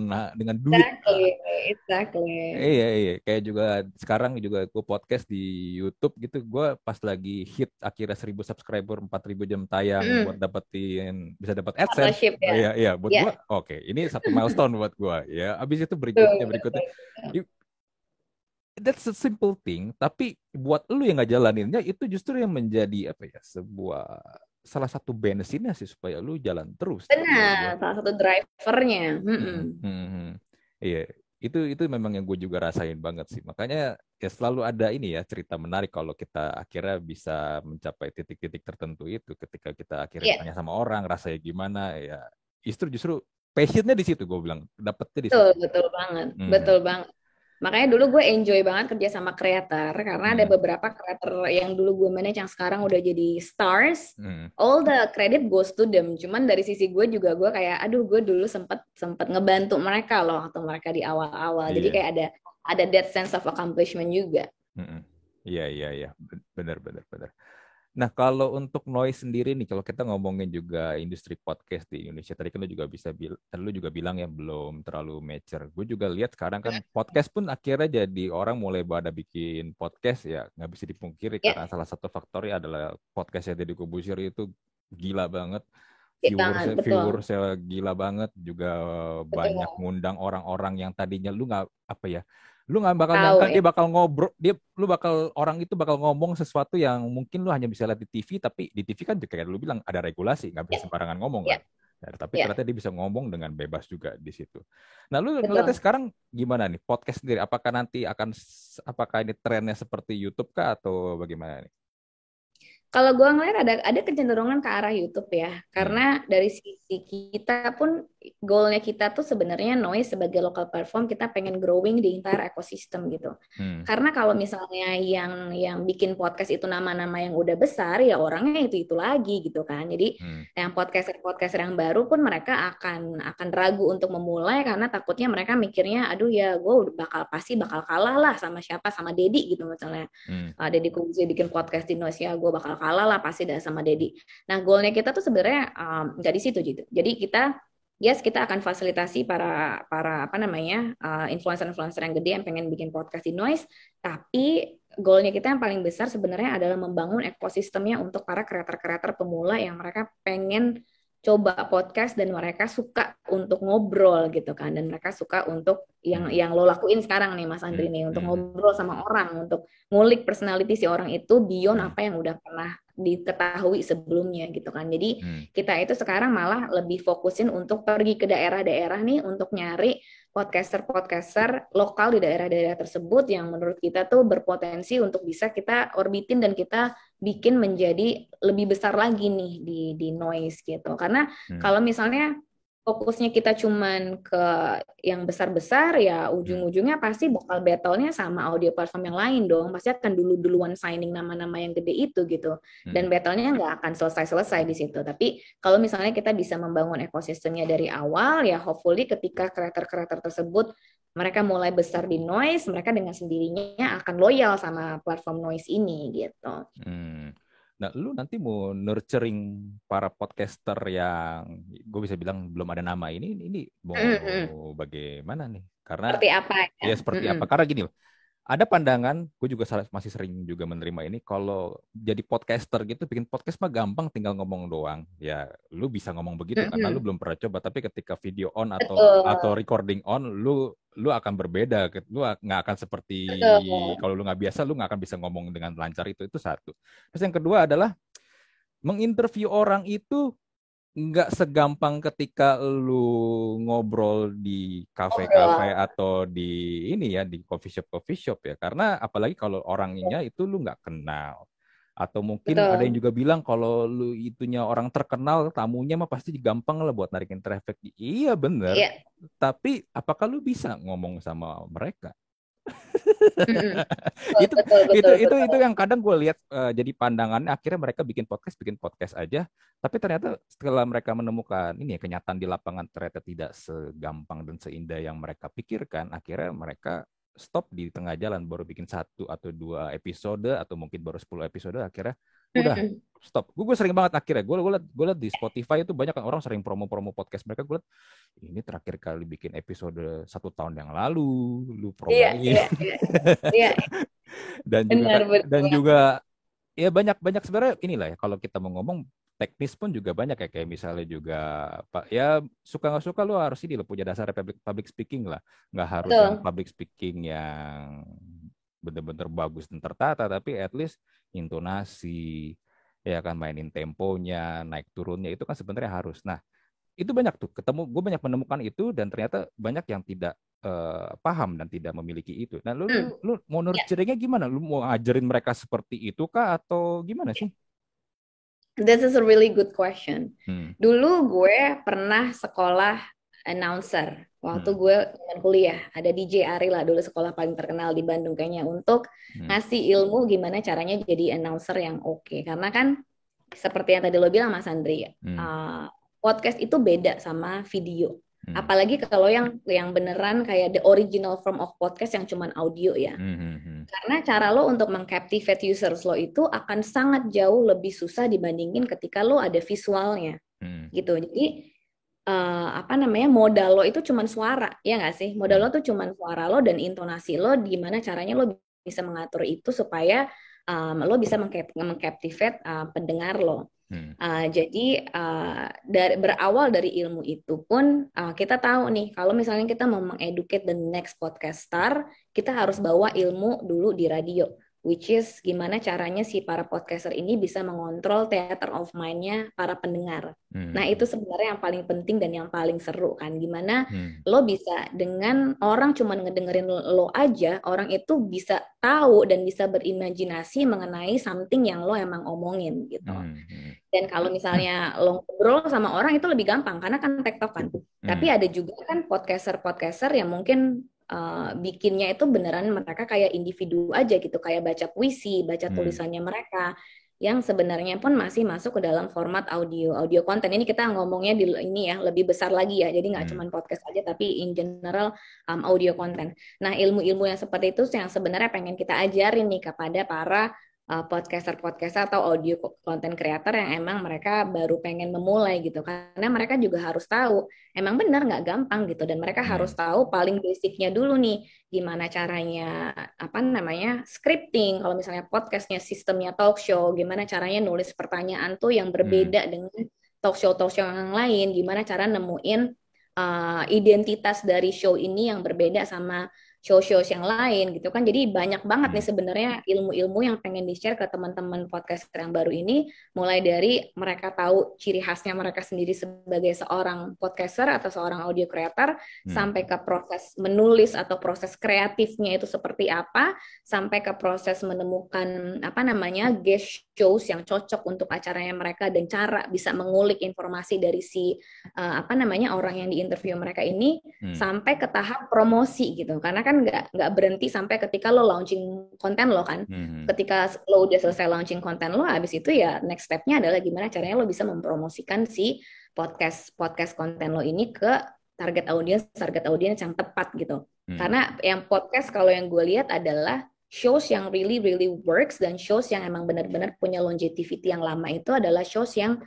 duit. Exactly, exactly. Iya, kayak juga sekarang juga gue podcast di YouTube gitu, gue pas lagi hit akhirnya 1.000 subscriber, 4.000 jam tayang buat Hmm. dapetin bisa dapat AdSense. Partnership Oh, ya. iya, buat gue, Ya, oke, ini satu milestone buat gue ya. Abis itu betul, berikutnya, betul, betul. that's a simple thing, tapi buat lu yang nggak jalaninnya itu justru yang menjadi apa ya, sebuah salah satu bensinnya sih supaya lu jalan terus sih menurut gue. Benar, salah satu drivernya. Hmm, hmm, hmm. Iya, itu memang yang gue juga rasain banget sih. Makanya ya selalu ada ini ya cerita menarik kalau kita akhirnya bisa mencapai titik-titik tertentu itu. Ketika kita akhirnya Ya, ditanya sama orang rasanya gimana, ya justru passionnya di situ gue bilang, dapetnya di betul, situ. betul banget, Hmm, betul banget. Makanya dulu gue enjoy banget kerja sama kreator karena ada hmm, beberapa kreator yang dulu gue manage yang sekarang udah jadi stars. hmm. All the credit goes to them. Cuman dari sisi gue juga gue kayak, aduh gue dulu sempet sempet ngebantu mereka loh waktu mereka di awal-awal. Jadi Iya. kayak ada that sense of accomplishment juga. Hmm. Iya. Benar, benar, benar. Nah, kalau untuk noise sendiri nih, kalau kita ngomongin juga industri podcast di Indonesia, tadi kan lu juga lu juga bilang ya belum terlalu mature. Gue juga lihat sekarang kan podcast pun akhirnya jadi orang mulai pada bikin podcast ya, nggak bisa dipungkiri Ya, karena salah satu faktornya adalah podcastnya Deddy Corbuzier itu gila banget. ya banget, betul, Viewersnya gila banget, juga banyak betul. ngundang orang-orang yang tadinya lu nggak apa ya, lu nggak bakal nyangka Tahu ya, dia bakal ngobrol, lu bakal orang itu bakal ngomong sesuatu yang mungkin lu hanya bisa lihat di TV, tapi di TV kan juga kayak lu bilang ada regulasi, nggak bisa ya, sembarangan ngomong kan. ya, Ya, tapi ya, ternyata dia bisa ngomong dengan bebas juga di situ. Nah, lu ngeliatnya betul. sekarang gimana nih podcast sendiri? Apakah ini trennya seperti YouTube kah atau bagaimana nih? Kalau gue ngeliat ada kecenderungan ke arah YouTube ya, Hmm. karena dari sisi kita pun goalnya kita tuh sebenarnya Noise sebagai local platform kita pengen growing di entire ecosystem gitu. Hmm. Karena kalau misalnya yang bikin podcast itu nama-nama yang udah besar ya orangnya itu lagi gitu kan. Jadi yang podcaster yang baru pun mereka akan ragu untuk memulai karena takutnya mereka mikirnya aduh ya gue pasti bakal kalah lah sama siapa, sama Dedi gitu misalnya. Deddy Corbuzier bikin podcast di Noise ya gue bakal kalah lah pasti dah sama Dedi. Nah goalnya kita tuh sebenarnya nggak di situ gitu. Jadi kita akan fasilitasi para apa namanya influencer-influencer yang gede yang pengen bikin podcast di Noise, tapi goalnya kita yang paling besar sebenarnya adalah membangun ekosistemnya untuk para kreator-kreator pemula yang mereka pengen coba podcast dan mereka suka untuk ngobrol gitu kan, dan mereka suka untuk yang lo lakuin sekarang nih Mas Andri nih, untuk ngobrol sama orang, untuk ngulik personality si orang itu beyond apa yang udah pernah diketahui sebelumnya gitu kan. Jadi kita itu sekarang malah lebih fokusin untuk pergi ke daerah-daerah nih untuk nyari podcaster-podcaster lokal di daerah-daerah tersebut yang menurut kita tuh berpotensi untuk bisa kita orbitin dan kita bikin menjadi lebih besar lagi nih di Noise gitu. Karena kalau misalnya fokusnya kita cuman ke yang besar-besar ya ujung-ujungnya pasti bakal battle-nya sama audio platform yang lain dong. Pasti akan duluan signing nama-nama yang gede itu gitu. Dan battle-nya nggak akan selesai-selesai di situ. Tapi kalau misalnya kita bisa membangun ekosistemnya dari awal ya hopefully ketika kreator-kreator tersebut mereka mulai besar di Noise, mereka dengan sendirinya akan loyal sama platform Noise ini gitu. Nah, lu nanti mau nurturing para podcaster yang gue bisa bilang belum ada nama ini mau bagaimana nih? Karena Seperti apa ya? ya seperti apa? Karena gini loh, ada pandangan, gue juga masih sering juga menerima ini, kalau jadi podcaster gitu, bikin podcast mah gampang, tinggal ngomong doang. Ya, lu bisa ngomong begitu karena lu belum pernah coba, tapi ketika video on atau recording on, lu akan berbeda. Lu nggak akan seperti, kalau lu nggak biasa, lu nggak akan bisa ngomong dengan lancar itu satu. Terus yang kedua adalah, menginterview orang itu nggak segampang ketika lu ngobrol di kafe-kafe atau di ini ya, di coffee shop ya, karena apalagi kalau orangnya itu lu nggak kenal, atau mungkin ada yang juga bilang kalau lu itunya orang terkenal, tamunya mah pasti gampang lah buat narikin traffic. Iya bener, tapi apakah lu bisa ngomong sama mereka? Itu yang kadang gue lihat jadi pandangannya, akhirnya mereka bikin podcast aja, tapi ternyata setelah mereka menemukan ini ya, kenyataan di lapangan ternyata tidak segampang dan seindah yang mereka pikirkan, akhirnya mereka stop di tengah jalan, baru bikin 1 atau 2 episode atau mungkin baru 10 episode, akhirnya udah stop. Gue sering banget akhirnya gue liat di Spotify itu banyak kan orang sering promo-promo podcast mereka. Gue liat ini terakhir kali bikin episode 1 tahun yang lalu, lu promoin. Iya. Dan juga ya banyak sebenarnya inilah ya, kalau kita mau ngomong teknis pun juga banyak ya, kayak misalnya juga Pak ya, suka nggak suka lu harus ini lo punya dasar public speaking lah, nggak harus yang public speaking yang bener-bener bagus dan tertata, tapi at least intonasi ya kan, mainin temponya, naik turunnya itu kan sebenarnya harus. Nah itu banyak tuh gue banyak menemukan itu, dan ternyata banyak yang tidak paham dan tidak memiliki itu. Nah lu mau nurturingnya gimana? Lu mau ngajarin mereka seperti itu kah atau gimana sih? This is a really good question. Dulu gue pernah sekolah announcer. Waktu gue kuliah, ada DJ Ari lah dulu, sekolah paling terkenal di Bandung kayaknya, untuk ngasih ilmu gimana caranya jadi announcer yang oke. Karena kan seperti yang tadi lo bilang Mas Andri, podcast itu beda sama video. Apalagi kalau yang beneran kayak the original form of podcast yang cuman audio ya. Karena cara lo untuk mengcaptivate users lo itu akan sangat jauh lebih susah dibandingin ketika lo ada visualnya. Gitu. Jadi modal lo itu cuman suara, ya nggak sih? Modal lo tuh cuman suara lo dan intonasi lo, gimana caranya lo bisa mengatur itu supaya lo bisa mengcaptivate pendengar lo. Jadi berawal dari ilmu itu pun kita tahu nih, kalau misalnya kita mau mengeducate the next podcast star, kita harus bawa ilmu dulu di radio. which is gimana caranya si para podcaster ini bisa mengontrol theater of mind-nya para pendengar. Nah, itu Hmm. sebenarnya yang paling penting dan yang paling seru kan. Gimana Hmm. lo bisa dengan orang cuma ngedengerin lo aja, orang itu bisa tahu dan bisa berimajinasi mengenai something yang lo emang omongin gitu. Hmm. Hmm. Dan kalau misalnya lo ngobrol sama orang itu lebih gampang karena kan tektokan. Tapi Hmm. ada juga kan podcaster-podcaster yang mungkin bikinnya itu beneran mereka kayak individu aja gitu, kayak baca puisi, baca Hmm. tulisannya mereka yang sebenarnya pun masih masuk ke dalam format audio, audio konten. Ini kita ngomongnya di ini ya lebih besar lagi ya. Jadi nggak Hmm. cuma podcast aja, tapi in general audio konten. Nah, ilmu-ilmu yang seperti itu yang sebenarnya pengen kita ajarin nih kepada para podcaster-podcaster atau audio content creator yang emang mereka baru pengen memulai gitu, karena mereka juga harus tahu emang benar nggak gampang gitu, dan mereka harus Hmm. tahu paling basicnya dulu nih gimana caranya apa namanya scripting kalau misalnya podcastnya sistemnya talk show, gimana caranya nulis pertanyaan tuh yang Hmm. berbeda dengan talk show yang lain, gimana cara nemuin identitas dari show ini yang berbeda sama show-show yang lain gitu kan. Jadi banyak banget nih Hmm. sebenarnya ilmu-ilmu yang pengen di-share ke teman-teman podcaster yang baru ini, mulai dari mereka tahu ciri khasnya mereka sendiri sebagai seorang podcaster atau seorang audio creator, Hmm. sampai ke proses menulis atau proses kreatifnya itu seperti apa, sampai ke proses menemukan apa namanya guest shows yang cocok untuk acaranya mereka, dan cara bisa mengulik informasi dari si apa namanya orang yang diinterview mereka ini, Hmm. sampai ke tahap promosi gitu, karena kan nggak berhenti sampai ketika lo launching konten lo kan. Hmm. Ketika lo udah selesai launching konten lo, habis itu ya next stepnya adalah gimana caranya lo bisa mempromosikan si podcast podcast konten lo ini ke target audience yang tepat gitu. Hmm. Karena yang podcast kalau yang gue lihat adalah shows yang really really works, dan shows yang emang benar-benar punya longevity yang lama itu adalah shows yang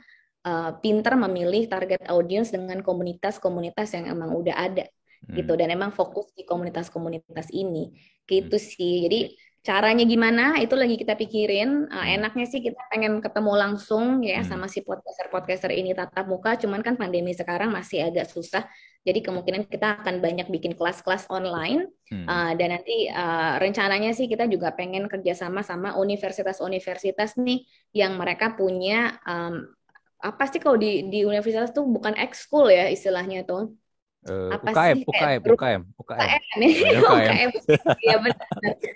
pinter memilih target audience dengan komunitas-komunitas yang emang udah ada gitu, Hmm. dan emang fokus di komunitas-komunitas ini Hmm. gitu sih. Jadi caranya gimana itu lagi kita pikirin. Hmm. Enaknya sih kita pengen ketemu langsung ya Hmm. sama si podcaster-podcaster ini tatap muka, cuman kan pandemi sekarang masih agak susah. Jadi kemungkinan kita akan banyak bikin kelas-kelas online. Hmm. Dan nanti rencananya sih kita juga pengen kerjasama sama universitas-universitas nih yang mereka punya apa sih kalau di universitas tuh bukan ekskul ya istilahnya tuh, apa UKM, sih kayak UKM, grup UKM, UKM. UKM nih. Oh ya UKM. UKM, iya benar.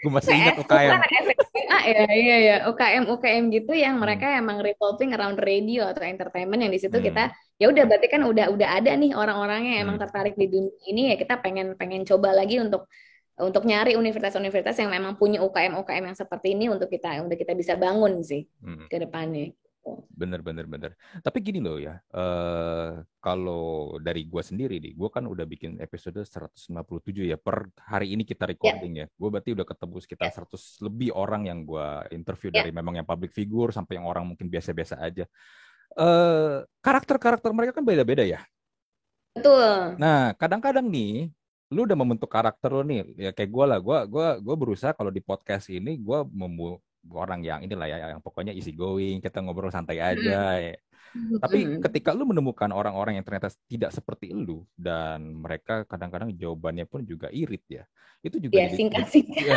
Gue masih Kayak ingat ekskul UKM. kan SMA ya, iya ya, UKM UKM gitu yang Hmm. mereka emang revolving around radio atau entertainment, yang di situ kita Hmm. ya udah berarti kan udah ada nih orang-orangnya yang emang Hmm. tertarik di dunia ini, ya kita pengen pengen coba lagi untuk nyari universitas-universitas yang memang punya UKM UKM yang seperti ini untuk kita bisa bangun sih Hmm. ke depannya. Bener, bener, bener. Tapi gini loh ya, kalau dari gue sendiri nih, gue kan udah bikin episode 157 ya, per hari ini kita Ya, recording ya. Gue berarti udah ketemu sekitar ya, 100 lebih orang yang gue interview, ya, dari memang yang public figure sampai yang orang mungkin biasa-biasa aja. Karakter-karakter mereka kan beda-beda ya. betul. Nah, kadang-kadang nih, lu udah membentuk karakter lu nih, ya kayak gue lah, gue berusaha kalau di podcast ini gue orang yang inilah ya, yang pokoknya easy going, kita ngobrol santai aja. Mm-mm. Ya. Tapi Mm-mm. ketika lu menemukan orang-orang yang ternyata tidak seperti lu, dan mereka kadang-kadang jawabannya pun juga irit ya, itu juga Ya, jadi singkat-singkat. ya,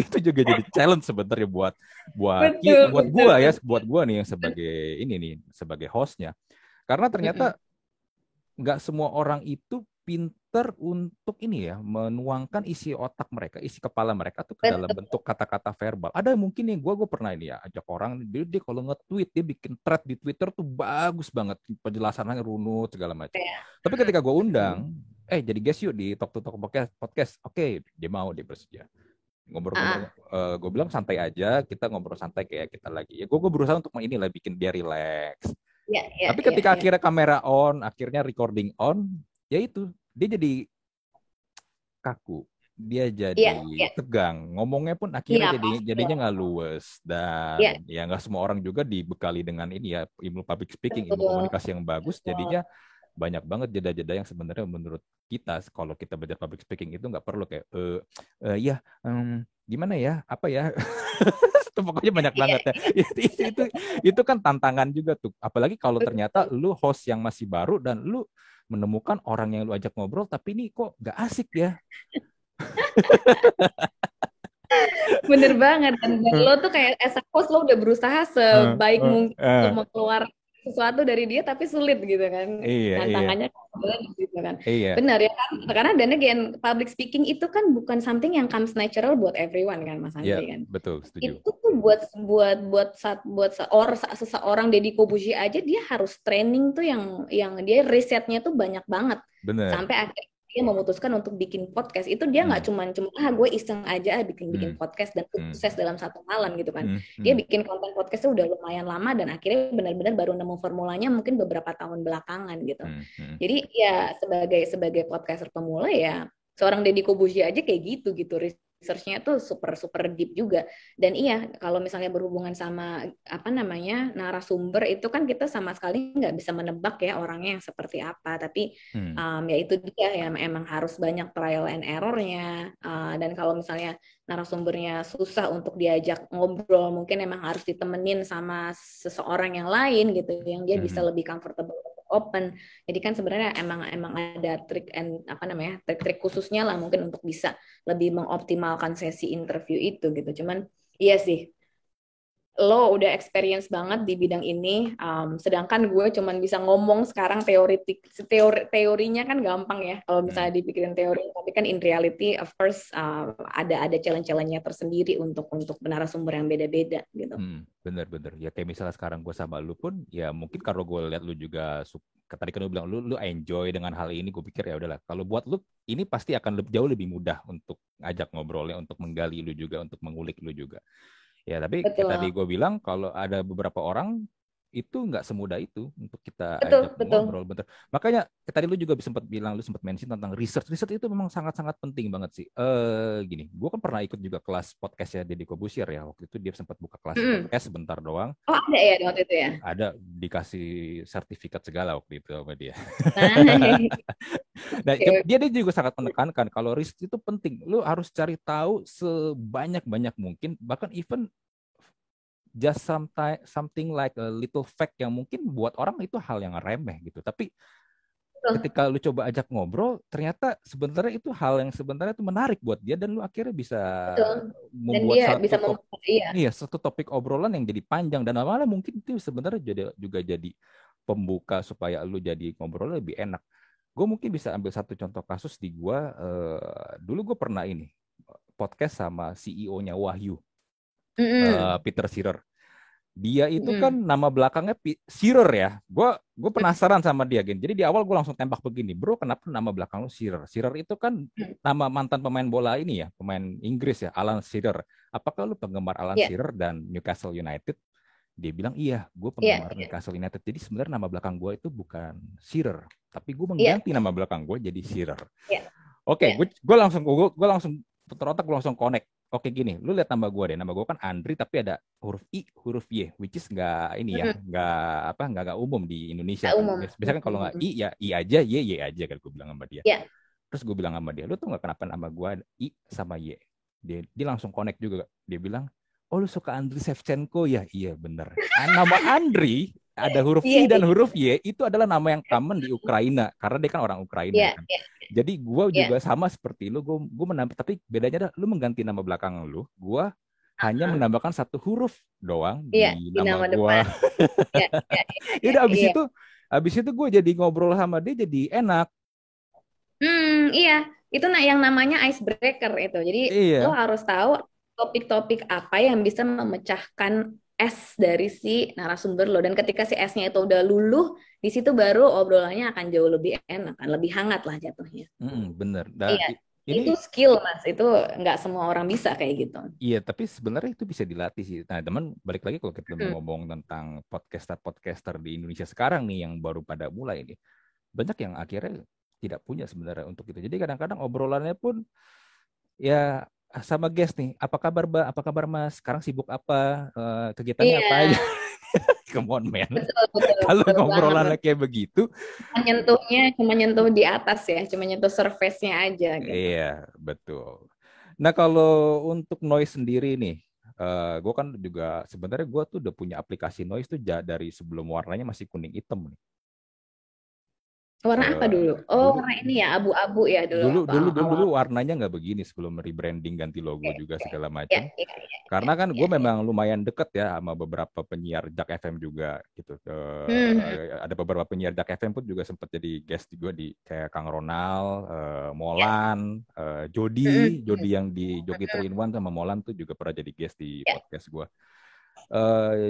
itu juga jadi challenge sebenarnya buat buat Betul, buat betul, gua ya, buat betul. gua nih yang sebagai ini nih sebagai hostnya, karena ternyata Mm-mm. nggak semua orang itu pinter untuk ini ya, menuangkan isi otak mereka, isi kepala mereka tuh ke dalam Betul. bentuk kata-kata verbal. Ada mungkin yang gue pernah ini ya, ajak orang, dia kalau nge-tweet, dia bikin thread di Twitter tuh bagus banget, penjelasannya runut segala macam. Ya. Tapi ketika gue Mm-mm. undang, jadi guest yuk di Talk to Talk podcast, oke, dia mau, dia bersedia. Ngobrol-ngobrol, Ah, gue bilang santai aja, kita ngobrol santai kayak kita lagi. Ya gue berusaha untuk inilah bikin dia relax. ya, ya, Tapi ya, ketika ya. akhirnya kamera on, akhirnya recording on, ya itu dia jadi kaku, dia jadi Iya, iya. tegang, ngomongnya pun akhirnya Iya, jadi pasti jadinya lah. nggak luwes, dan Iya, ya nggak semua orang juga dibekali dengan ini ya, ilmu public speaking, ilmu betul. komunikasi yang bagus, Betul. jadinya banyak banget jeda-jeda yang sebenarnya menurut kita kalau kita belajar public speaking itu nggak perlu kayak ya gimana ya apa ya itu pokoknya banyak Iya, banget ya. iya. Itu kan tantangan juga tuh, apalagi kalau ternyata Betul. lu host yang masih baru dan lu menemukan orang yang lu ajak ngobrol tapi ini kok nggak asik ya. Bener banget. Dan lo tuh kayak as a host lo udah berusaha sebaik mungkin untuk mengeluarkan sesuatu dari dia tapi sulit gitu kan. Iya, iya, Tantangannya sebenarnya di situ kan. iya. Benar ya kan? Karena dan again public speaking itu kan bukan something yang comes natural buat everyone kan Mas Iya, Andri kan. betul, setuju. Itu tuh buat seseorang Deddy Kobushi aja dia harus training tuh yang dia risetnya tuh banyak banget Bener. sampai akhirnya dia memutuskan untuk bikin podcast itu dia nggak Hmm, cuma gue iseng aja bikin bikin hmm, podcast dan hmm, sukses dalam satu malam gitu kan dia hmm. bikin konten podcast itu udah lumayan lama dan akhirnya benar-benar baru nemu formulanya mungkin beberapa tahun belakangan gitu Hmm, hmm. jadi ya sebagai sebagai podcaster pemula ya seorang Deddy Kobushi aja kayak gitu researchnya tuh super super deep juga dan iya kalau misalnya berhubungan sama apa namanya narasumber itu kan kita sama sekali nggak bisa menebak ya orangnya yang seperti apa tapi Hmm. ya itu dia ya emang harus banyak trial and errornya dan kalau misalnya narasumbernya susah untuk diajak ngobrol mungkin emang harus ditemenin sama seseorang yang lain gitu yang dia bisa Mhm. lebih comfortable open jadi kan sebenarnya emang emang ada trik and apa namanya trik-trik khususnya lah mungkin untuk bisa lebih mengoptimalkan sesi interview itu gitu cuman iya sih lo udah experience banget di bidang ini, sedangkan gue cuman bisa ngomong sekarang teorinya kan gampang ya, kalau Hmm. misalnya dipikirin teori, tapi kan in reality, of course, ada challenge-challenge-nya tersendiri untuk narasumber yang beda-beda gitu. Bener-bener. Ya kayak misalnya sekarang gue sama lu pun, ya mungkin kalau gue lihat lu juga, tadi kan lu bilang lu enjoy dengan hal ini, gue pikir ya udahlah. Kalau buat lu, ini pasti akan jauh lebih mudah untuk ngajak ngobrolnya, untuk menggali lu juga, untuk mengulik lu juga. Ya, tapi kayak tadi Betul, gue bilang, kalau ada beberapa orang itu nggak semudah itu untuk kita ajak betul, betul. ngobrol, bener. Makanya tadi lu juga sempat bilang, lu sempat mention tentang research. Research itu memang sangat-sangat penting banget sih. Gini, gue kan pernah ikut juga kelas podcastnya Deddy Kobusier ya. Waktu itu dia sempat buka kelas Mm-mm. podcast sebentar doang. Oh ada ya waktu itu ya? Ada dikasih sertifikat segala waktu itu sama dia. Nah, Nah, oke. dia juga sangat menekankan kalau riset itu penting. Lu harus cari tahu sebanyak-banyak mungkin, bahkan even just something like a little fact yang mungkin buat orang itu hal yang remeh gitu. Tapi Betul, ketika lu coba ajak ngobrol, ternyata sebenarnya itu hal yang sebenarnya itu menarik buat dia dan lu akhirnya bisa betul. Dan membuat dia bisa satu top. membuka, iya. Iya, satu topik obrolan yang jadi panjang dan awalnya mungkin itu sebenarnya juga jadi pembuka supaya lu jadi ngobrol lebih enak. Gue mungkin bisa ambil satu contoh kasus di gue. Dulu gue pernah ini podcast sama CEO-nya Wahyu, Mm-mm. Peter Sirer. Dia itu kan Mm-mm. nama belakangnya Sirer ya. Gue penasaran sama dia, Gen. Jadi di awal gue langsung tembak begini, bro, kenapa nama belakang lu Sirer? Sirer itu kan Mm-mm. nama mantan pemain bola ini ya, pemain Inggris ya, Alan Shearer. Apakah lu penggemar Alan Iya, Shearer dan Newcastle United? Dia bilang, iya, gue iya, penggemar iya, Newcastle United. Jadi sebenarnya nama belakang gue itu bukan Shearer, tapi gue iya, mengganti nama belakang gue jadi Shearer. iya, Oke, iya. gue langsung putar otak, gue langsung connect. Oke gini, lu lihat nama gue deh. Nama gue kan Andri tapi ada huruf I, huruf Y, which is nggak ini ya, Mm-mm. nggak umum di Indonesia Nggak kan. umum. Biasanya kan kalau nggak Mm-mm. I ya I aja, Y aja kan gue bilang sama dia. Iya. Terus gue bilang sama dia, lu tuh nggak kenapa nama gue ada I sama Y. Dia langsung connect juga. Dia bilang, oh lu suka Andri Shevchenko ya? Iya bener. Nama Andri ada huruf Iya, I dan iya, huruf Y itu adalah nama yang common di Ukraina karena dia kan orang Ukraina iya, kan. iya, Jadi gue iya. juga sama seperti lu, gue menambah, tapi bedanya adalah lu mengganti nama belakang lu, gue hanya Hah, menambahkan satu huruf doang iya, di di nama nama gue. depan. Iya, iya, Ya iya, udah iya. abis itu gue jadi ngobrol sama dia jadi enak. Iya. Itu yang namanya icebreaker itu. Jadi lo Iya. harus tahu topik-topik apa yang bisa memecahkan es dari si narasumber lo. Dan ketika si esnya itu udah luluh, di situ baru obrolannya akan jauh lebih enak, kan lebih hangat lah jatuhnya. Bener. Dan Iya, ini itu skill mas. Itu nggak semua orang bisa kayak gitu. iya, tapi sebenarnya itu bisa dilatih sih. Nah, teman, balik lagi kalau kita mau Hmm. ngomong tentang podcaster-podcaster di Indonesia sekarang nih yang baru pada mulai ini, banyak yang akhirnya tidak punya sebenarnya untuk itu. Jadi kadang-kadang obrolannya pun ya sama guest nih, apa kabar Mbak? Apa kabar Mas? Sekarang sibuk apa? Kegiatannya Iya, apa aja? Come on, man. betul, betul, Kalau betul banget. ngobrolannya kayak begitu, Nyentuhnya cuma nyentuh di atas ya, cuma nyentuh surface-nya aja gitu. iya, betul. Nah, kalau untuk noise sendiri nih, gue kan juga sebenarnya gue tuh udah punya aplikasi noise tuh dari sebelum warnanya masih kuning hitam nih. Warna apa Eh, dulu? Oh, dulu warna ini ya, abu-abu ya dulu dulu apa dulu dulu awal. dulu warnanya nggak begini sebelum rebranding ganti logo Oke, juga oke. segala Ya, macam. ya, ya, ya, Karena kan gue ya, ya. memang lumayan deket ya sama beberapa penyiar Jak FM juga gitu. Hmm, Ada beberapa penyiar Jak FM pun juga sempat jadi guest juga di kayak Kang Ronald, ya. Molan, Hmm, Jody, hmm, Jody yang di Joki hmm. 3 in One sama Molan tuh juga pernah jadi guest di Ya, podcast gue.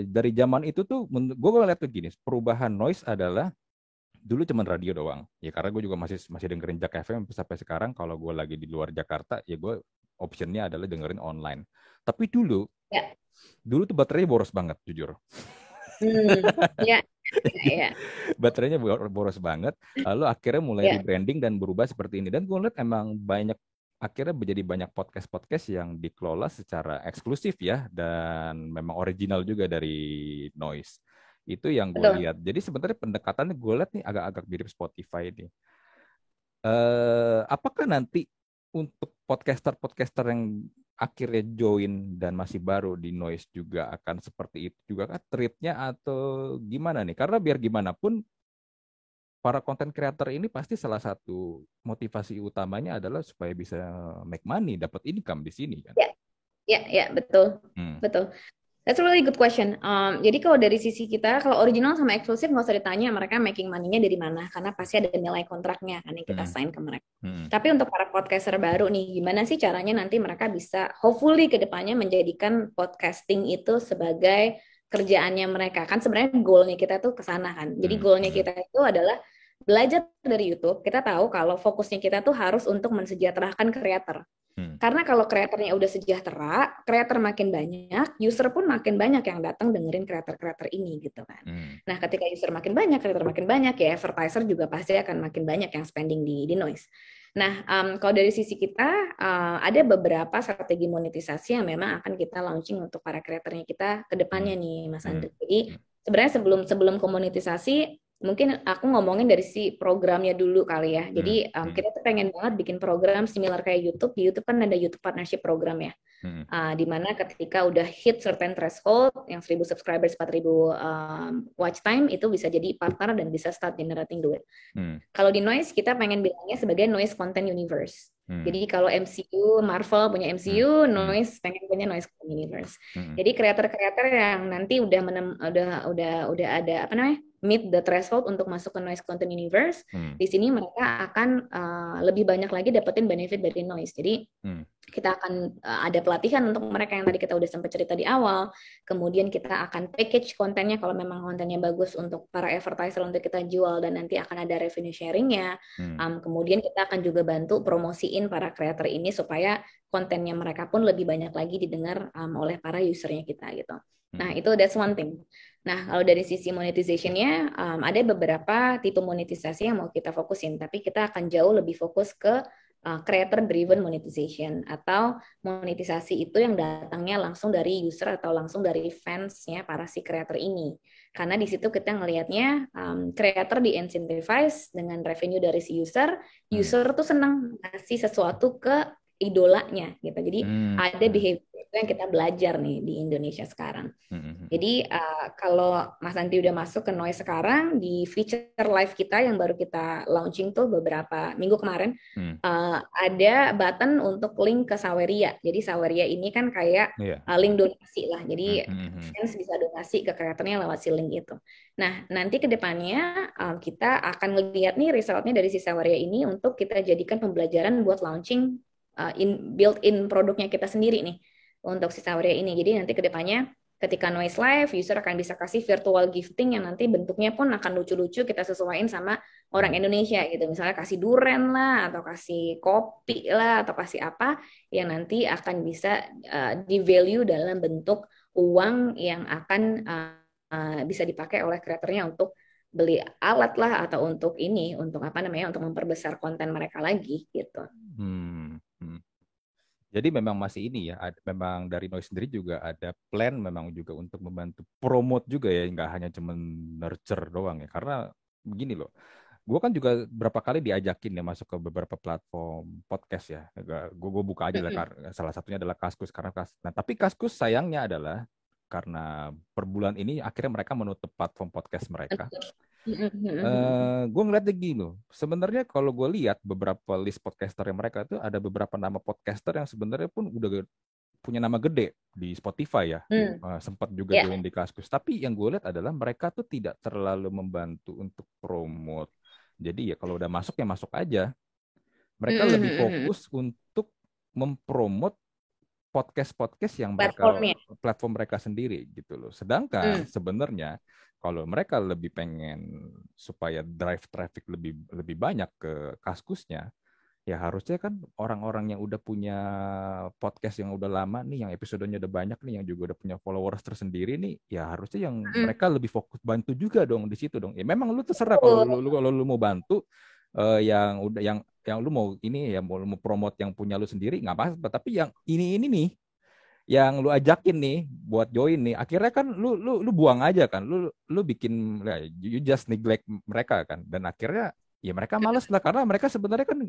Dari zaman itu tuh gue ngeliat tuh gini, perubahan noise adalah dulu cuman radio doang. Ya karena gue juga masih masih dengerin Jak FM sampai sekarang. Kalau gue lagi di luar Jakarta, ya gue optionnya adalah dengerin online. Tapi dulu ya. dulu tuh baterainya boros banget jujur. Ya, ya, ya. Baterainya boros banget. Lalu akhirnya mulai Ya, rebranding dan berubah seperti ini. Dan gue lihat emang banyak akhirnya menjadi banyak podcast-podcast yang dikelola secara eksklusif ya dan memang original juga dari Noise. Itu yang gue betul. lihat. Jadi sebenarnya pendekatannya gue lihat nih agak-agak mirip Spotify nih. Apakah nanti untuk podcaster-podcaster yang akhirnya join dan masih baru di Noise juga akan seperti itu juga kan treatnya atau gimana nih? Karena biar gimana pun para content creator ini pasti salah satu motivasi utamanya adalah supaya bisa make money, dapat income di sini kan. Ya, ya, ya, betul. Hmm. Betul. That's a really good question. Jadi kalau dari sisi kita, kalau original sama eksklusif nggak usah ditanya mereka making money-nya dari mana, karena pasti ada nilai kontraknya kan yang kita Hmm. sign ke mereka. Hmm. Tapi untuk para podcaster baru nih, gimana sih caranya nanti mereka bisa hopefully ke depannya menjadikan podcasting itu sebagai kerjaannya mereka. Kan sebenarnya goalnya kita tuh ke sana kan. Jadi Hmm. goalnya Hmm. kita itu adalah belajar dari YouTube. Kita tahu kalau fokusnya kita tuh harus untuk mensejahterakan kreator. Hmm. Karena kalau kreatornya udah sejahtera, kreator makin banyak, user pun makin banyak yang datang dengerin kreator-kreator ini gitu kan. Hmm. Nah, ketika user makin banyak, kreator makin banyak, ya advertiser juga pasti akan makin banyak yang spending di noise. Nah, kalau dari sisi kita, ada beberapa strategi monetisasi yang memang akan kita launching untuk para kreatornya kita ke Hmm. depannya nih, Mas Hmm. Andri. Jadi, sebenarnya sebelum sebelum komonetisasi, mungkin aku ngomongin dari si programnya dulu kali ya. Hmm. Jadi Hmm. kita tuh pengen banget bikin program similar kayak YouTube. Di YouTube kan ada YouTube Partnership Program ya. Hmm. Di mana ketika udah hit certain threshold yang 1.000 subscribers, 4.000 watch time itu bisa jadi partner dan bisa start generating duit. Hmm. Kalau di Noise kita pengen bilangnya sebagai Noise Content Universe. Hmm. Jadi kalau MCU, Marvel punya Hmm. MCU, Hmm. Noise pengen punya Noise Content Universe. Hmm. Jadi kreator-kreator yang nanti udah ada apa namanya? Meet the threshold untuk masuk ke Noise Content Universe, Hmm. di sini mereka akan lebih banyak lagi dapetin benefit dari Noise. Jadi Hmm. kita akan ada pelatihan untuk mereka yang tadi kita udah sempat cerita di awal. Kemudian kita akan package kontennya kalau memang kontennya bagus untuk para advertiser untuk kita jual dan nanti akan ada revenue sharingnya. Hmm. Kemudian kita akan juga bantu promosiin para creator ini supaya kontennya mereka pun lebih banyak lagi didengar oleh para usernya kita gitu. Nah, Hmm. itu that's one thing. Nah, kalau dari sisi monetization-nya, ada beberapa tipe monetisasi yang mau kita fokusin, tapi kita akan jauh lebih fokus ke creator driven monetization atau monetisasi itu yang datangnya langsung dari user atau langsung dari fansnya para si creator ini. Karena di situ kita ngelihatnya creator di incentivize dengan revenue dari si user, Hmm. user tuh senang ngasih sesuatu ke idolanya gitu. Jadi Hmm. ada behavior itu yang kita belajar nih di Indonesia sekarang. Hmm. Jadi kalau Mas Nanti udah masuk ke Noise sekarang di feature live kita yang baru kita launching tuh beberapa minggu kemarin, Hmm. ada button untuk link ke Saweria. Jadi Saweria ini kan kayak Iya. link donasi lah. Jadi Hmm. Hmm. fans bisa donasi ke kreatornya lewat si link itu. Nah, nanti ke depannya kita akan ngeliat nih resultnya dari si Saweria ini untuk kita jadikan pembelajaran buat launching built-in produknya kita sendiri nih untuk si Saweria ini. Jadi nanti ke depannya ketika Noise Live, user akan bisa kasih virtual gifting yang nanti bentuknya pun akan lucu-lucu kita sesuaiin sama orang Indonesia gitu. Misalnya kasih duren lah, atau kasih kopi lah, atau kasih apa yang nanti akan bisa di-value dalam bentuk uang yang akan bisa dipakai oleh kreatornya untuk beli alat lah atau untuk ini, untuk apa namanya, untuk memperbesar konten mereka lagi gitu. Hmm. Hmm. Jadi memang masih ini ya, memang dari Noise sendiri juga ada plan memang juga untuk membantu promote juga ya, nggak hanya cuma nurture doang ya. Karena begini loh, gue kan juga berapa kali diajakin ya masuk ke beberapa platform podcast ya. Gue buka aja lah, salah satunya adalah Kaskus karena Nah, tapi Kaskus sayangnya adalah karena per bulan ini akhirnya mereka menutup platform podcast mereka. Gue ngeliatnya gini loh. Sebenarnya kalau gue lihat beberapa list podcaster yang mereka tuh ada beberapa nama podcaster yang sebenarnya pun udah punya nama gede di Spotify ya. Sempat juga Ya. join di Kaskus. Tapi yang gue lihat adalah mereka tuh tidak terlalu membantu untuk promote. Jadi ya kalau udah masuk ya masuk aja. Mereka lebih fokus untuk mempromot podcast-podcast yang mereka Platformnya. platform mereka sendiri gitu loh. Sedangkan sebenarnya kalau mereka lebih pengen supaya drive traffic lebih lebih banyak ke Kaskusnya, ya harusnya kan orang-orang yang udah punya podcast yang udah lama nih, yang episodenya udah banyak nih, yang juga udah punya followers tersendiri nih, ya harusnya yang mereka lebih fokus bantu juga dong di situ dong. Ya memang lu terserah kalau lu mau bantu yang udah yang lu mau ini ya mau lu mau promote yang punya lu sendiri nggak apa-apa, tapi yang ini nih yang lu ajakin nih buat join nih akhirnya kan lu buang aja kan lu bikin ya, you just neglect mereka kan dan akhirnya ya mereka males lah karena mereka sebenarnya kan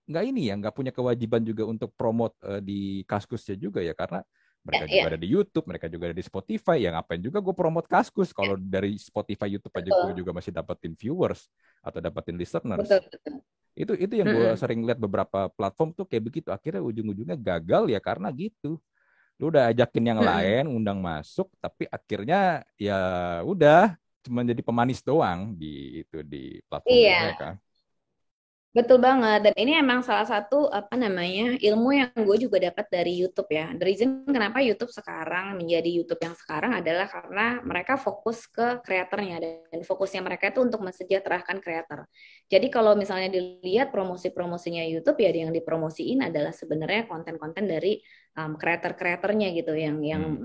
nggak ini ya nggak punya kewajiban juga untuk promote di Kaskusnya juga ya karena Ya, mereka juga ya, ada di YouTube mereka juga ada di Spotify ya ngapain juga gue promote Kaskus kalau dari Spotify YouTube aja gue betul, juga masih dapetin viewers atau dapetin listeners betul, betul. itu yang gue sering lihat beberapa platform tuh kayak begitu akhirnya ujung-ujungnya gagal ya karena gitu lu udah ajakin yang lain undang masuk tapi akhirnya ya udah cuma jadi pemanis doang di itu di platformnya Iya. mereka. Betul banget, dan ini emang salah satu apa namanya ilmu yang gue juga dapat dari YouTube ya. The reason kenapa YouTube sekarang menjadi YouTube yang sekarang adalah karena mereka fokus ke kreatornya dan fokusnya mereka itu untuk mensejahterakan kreator. Jadi kalau misalnya dilihat promosi-promosinya YouTube ya yang dipromosiin adalah sebenarnya konten-konten dari kreator-kreatornya gitu yang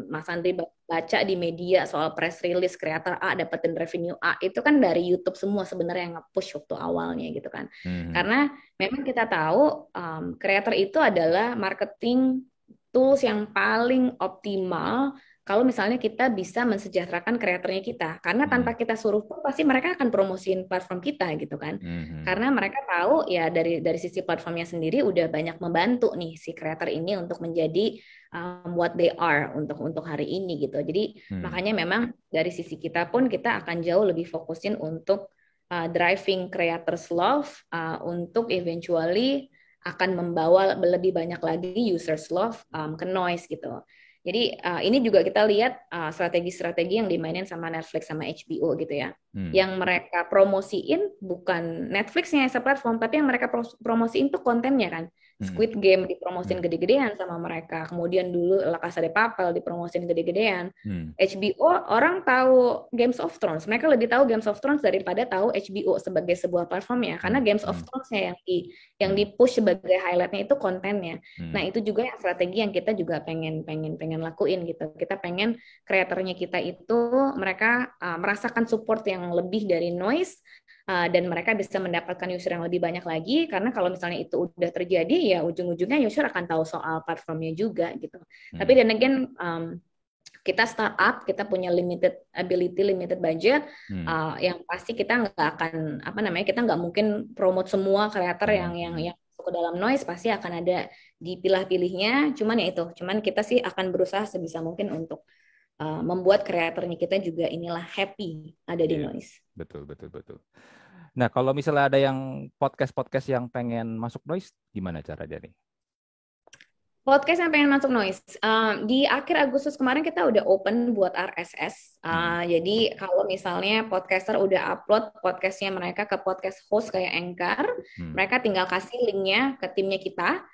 Mas Andri baca di media soal press release kreator A dapetin revenue A itu kan dari YouTube semua sebenarnya yang nge-push waktu awalnya gitu kan. Hmm. Karena memang kita tahu creator itu adalah marketing tools yang paling optimal kalau misalnya kita bisa mensejahterakan kreatornya kita. Karena tanpa kita suruh pun pasti mereka akan promosiin platform kita gitu kan. Karena mereka tahu ya dari sisi platformnya sendiri udah banyak membantu nih si kreator ini untuk menjadi what they are untuk hari ini gitu. Jadi makanya memang dari sisi kita pun kita akan jauh lebih fokusin untuk driving creators love untuk eventually akan membawa lebih banyak lagi users love ke noise gitu. Jadi ini juga kita lihat strategi-strategi yang dimainin sama Netflix sama HBO gitu ya. Yang mereka promosiin bukan Netflixnya as a platform, tapi yang mereka promosiin tuh kontennya kan. Squid Game dipromosin gede-gedean sama mereka. Kemudian dulu La Casa de Papel dipromosin gede-gedean. HBO orang tahu Games of Thrones. Mereka lebih tahu Games of Thrones daripada tahu HBO sebagai sebuah platform ya. Karena Games of Thrones-nya yang di push sebagai highlightnya itu kontennya. Nah, itu juga yang strategi yang kita juga pengen lakuin gitu. Kita pengen kreatornya kita itu mereka merasakan support yang lebih dari noise dan mereka bisa mendapatkan user yang lebih banyak lagi karena kalau misalnya itu udah terjadi ya ujung-ujungnya user akan tahu soal platformnya juga gitu. Tapi dan again kita startup, kita punya limited ability, limited budget, yang pasti kita nggak akan apa namanya kita nggak mungkin promote semua kreator yang masuk ke dalam noise pasti akan ada dipilah-pilihnya. Cuman ya itu, cuman kita sih akan berusaha sebisa mungkin untuk membuat kreatornya kita juga inilah happy ada di noise. Betul, betul, betul. Nah, kalau misalnya ada yang podcast-podcast yang pengen masuk noise, gimana caranya nih? Podcast yang pengen masuk noise. Di akhir Agustus kemarin kita udah open buat RSS. Jadi kalau misalnya podcaster udah upload podcastnya mereka ke podcast host kayak Anchor, mereka tinggal kasih linknya ke timnya kita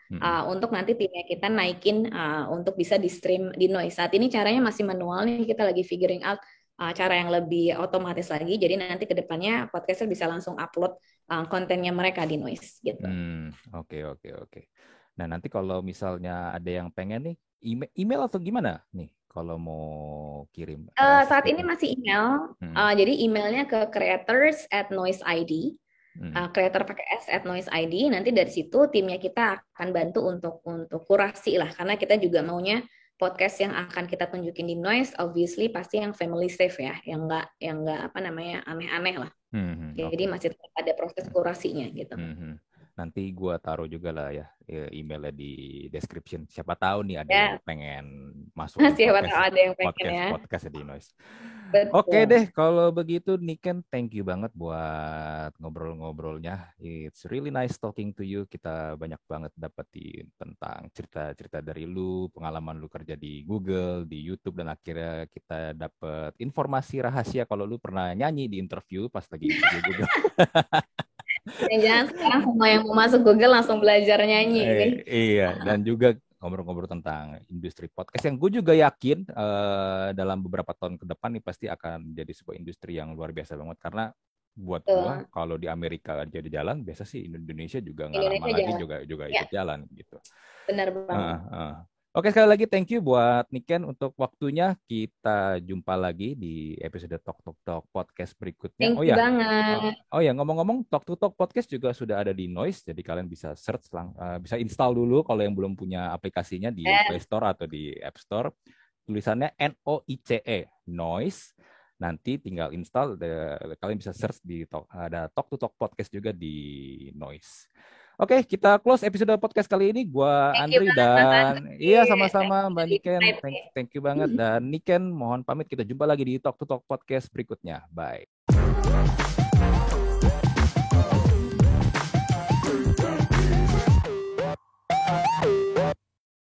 untuk nanti timnya kita naikin untuk bisa di stream di noise. Saat ini caranya masih manual nih, kita lagi figuring out cara yang lebih otomatis lagi. Jadi nanti ke depannya podcaster bisa langsung upload kontennya mereka di noise gitu. Oke, oke, oke. Nah, nanti kalau misalnya ada yang pengen nih, email atau gimana nih kalau mau kirim? Saat ini masih email. Jadi emailnya ke creators@noise.id. Creator pakai s@noise.id. Nanti dari situ timnya kita akan bantu untuk kurasi lah, karena kita juga maunya podcast yang akan kita tunjukin di Noise, obviously pasti yang family safe ya, yang nggak apa namanya aneh-aneh lah. Jadi masih tetap ada proses kurasinya gitu. Nanti gua taruh juga lah ya emailnya di description. Siapa tahu nih ada yang Ya, pengen masukin siapa tahu ada yang pengen ya. podcast di Noise. Oke Betul. deh, kalau begitu Niken, thank you banget buat ngobrol-ngobrolnya. It's really nice talking to you. Kita banyak banget dapetin tentang cerita-cerita dari lu, pengalaman lu kerja di Google, di YouTube, dan akhirnya kita dapet informasi rahasia kalau lu pernah nyanyi di interview pas lagi interview Google. Jangan sekarang semua yang mau masuk Google langsung belajar nyanyi nih. Iya, dan juga ngobrol-ngobrol tentang industri podcast yang gue juga yakin dalam beberapa tahun ke depan nih pasti akan jadi sebuah industri yang luar biasa banget karena buat gue Tuh, kalau di Amerika jadi jalan biasa sih Indonesia juga nggak lama Indonesia lagi jangan. juga juga Ya, ikut jalan gitu. benar Heeh, banget. heeh. Oke, sekali lagi thank you buat Niken untuk waktunya. Kita jumpa lagi di episode Talk Talk Talk podcast berikutnya. Thank you banget. Oh ya, ngomong-ngomong Talk to Talk podcast juga sudah ada di Noise, jadi kalian bisa search bisa install dulu kalau yang belum punya aplikasinya di Play Eh, Store atau di App Store. Tulisannya NOICE, Noise. Nanti tinggal install, kalian bisa search ada Talk to Talk podcast juga di Noise. Oke, kita close episode podcast kali ini. Gua Thank you Andri banget Mas dan Andri. iya Thank sama-sama you Mbak for the Niken. insight Thank, nih. thank you banget dan Niken mohon pamit kita jumpa lagi di Talk to Talk podcast berikutnya. Bye.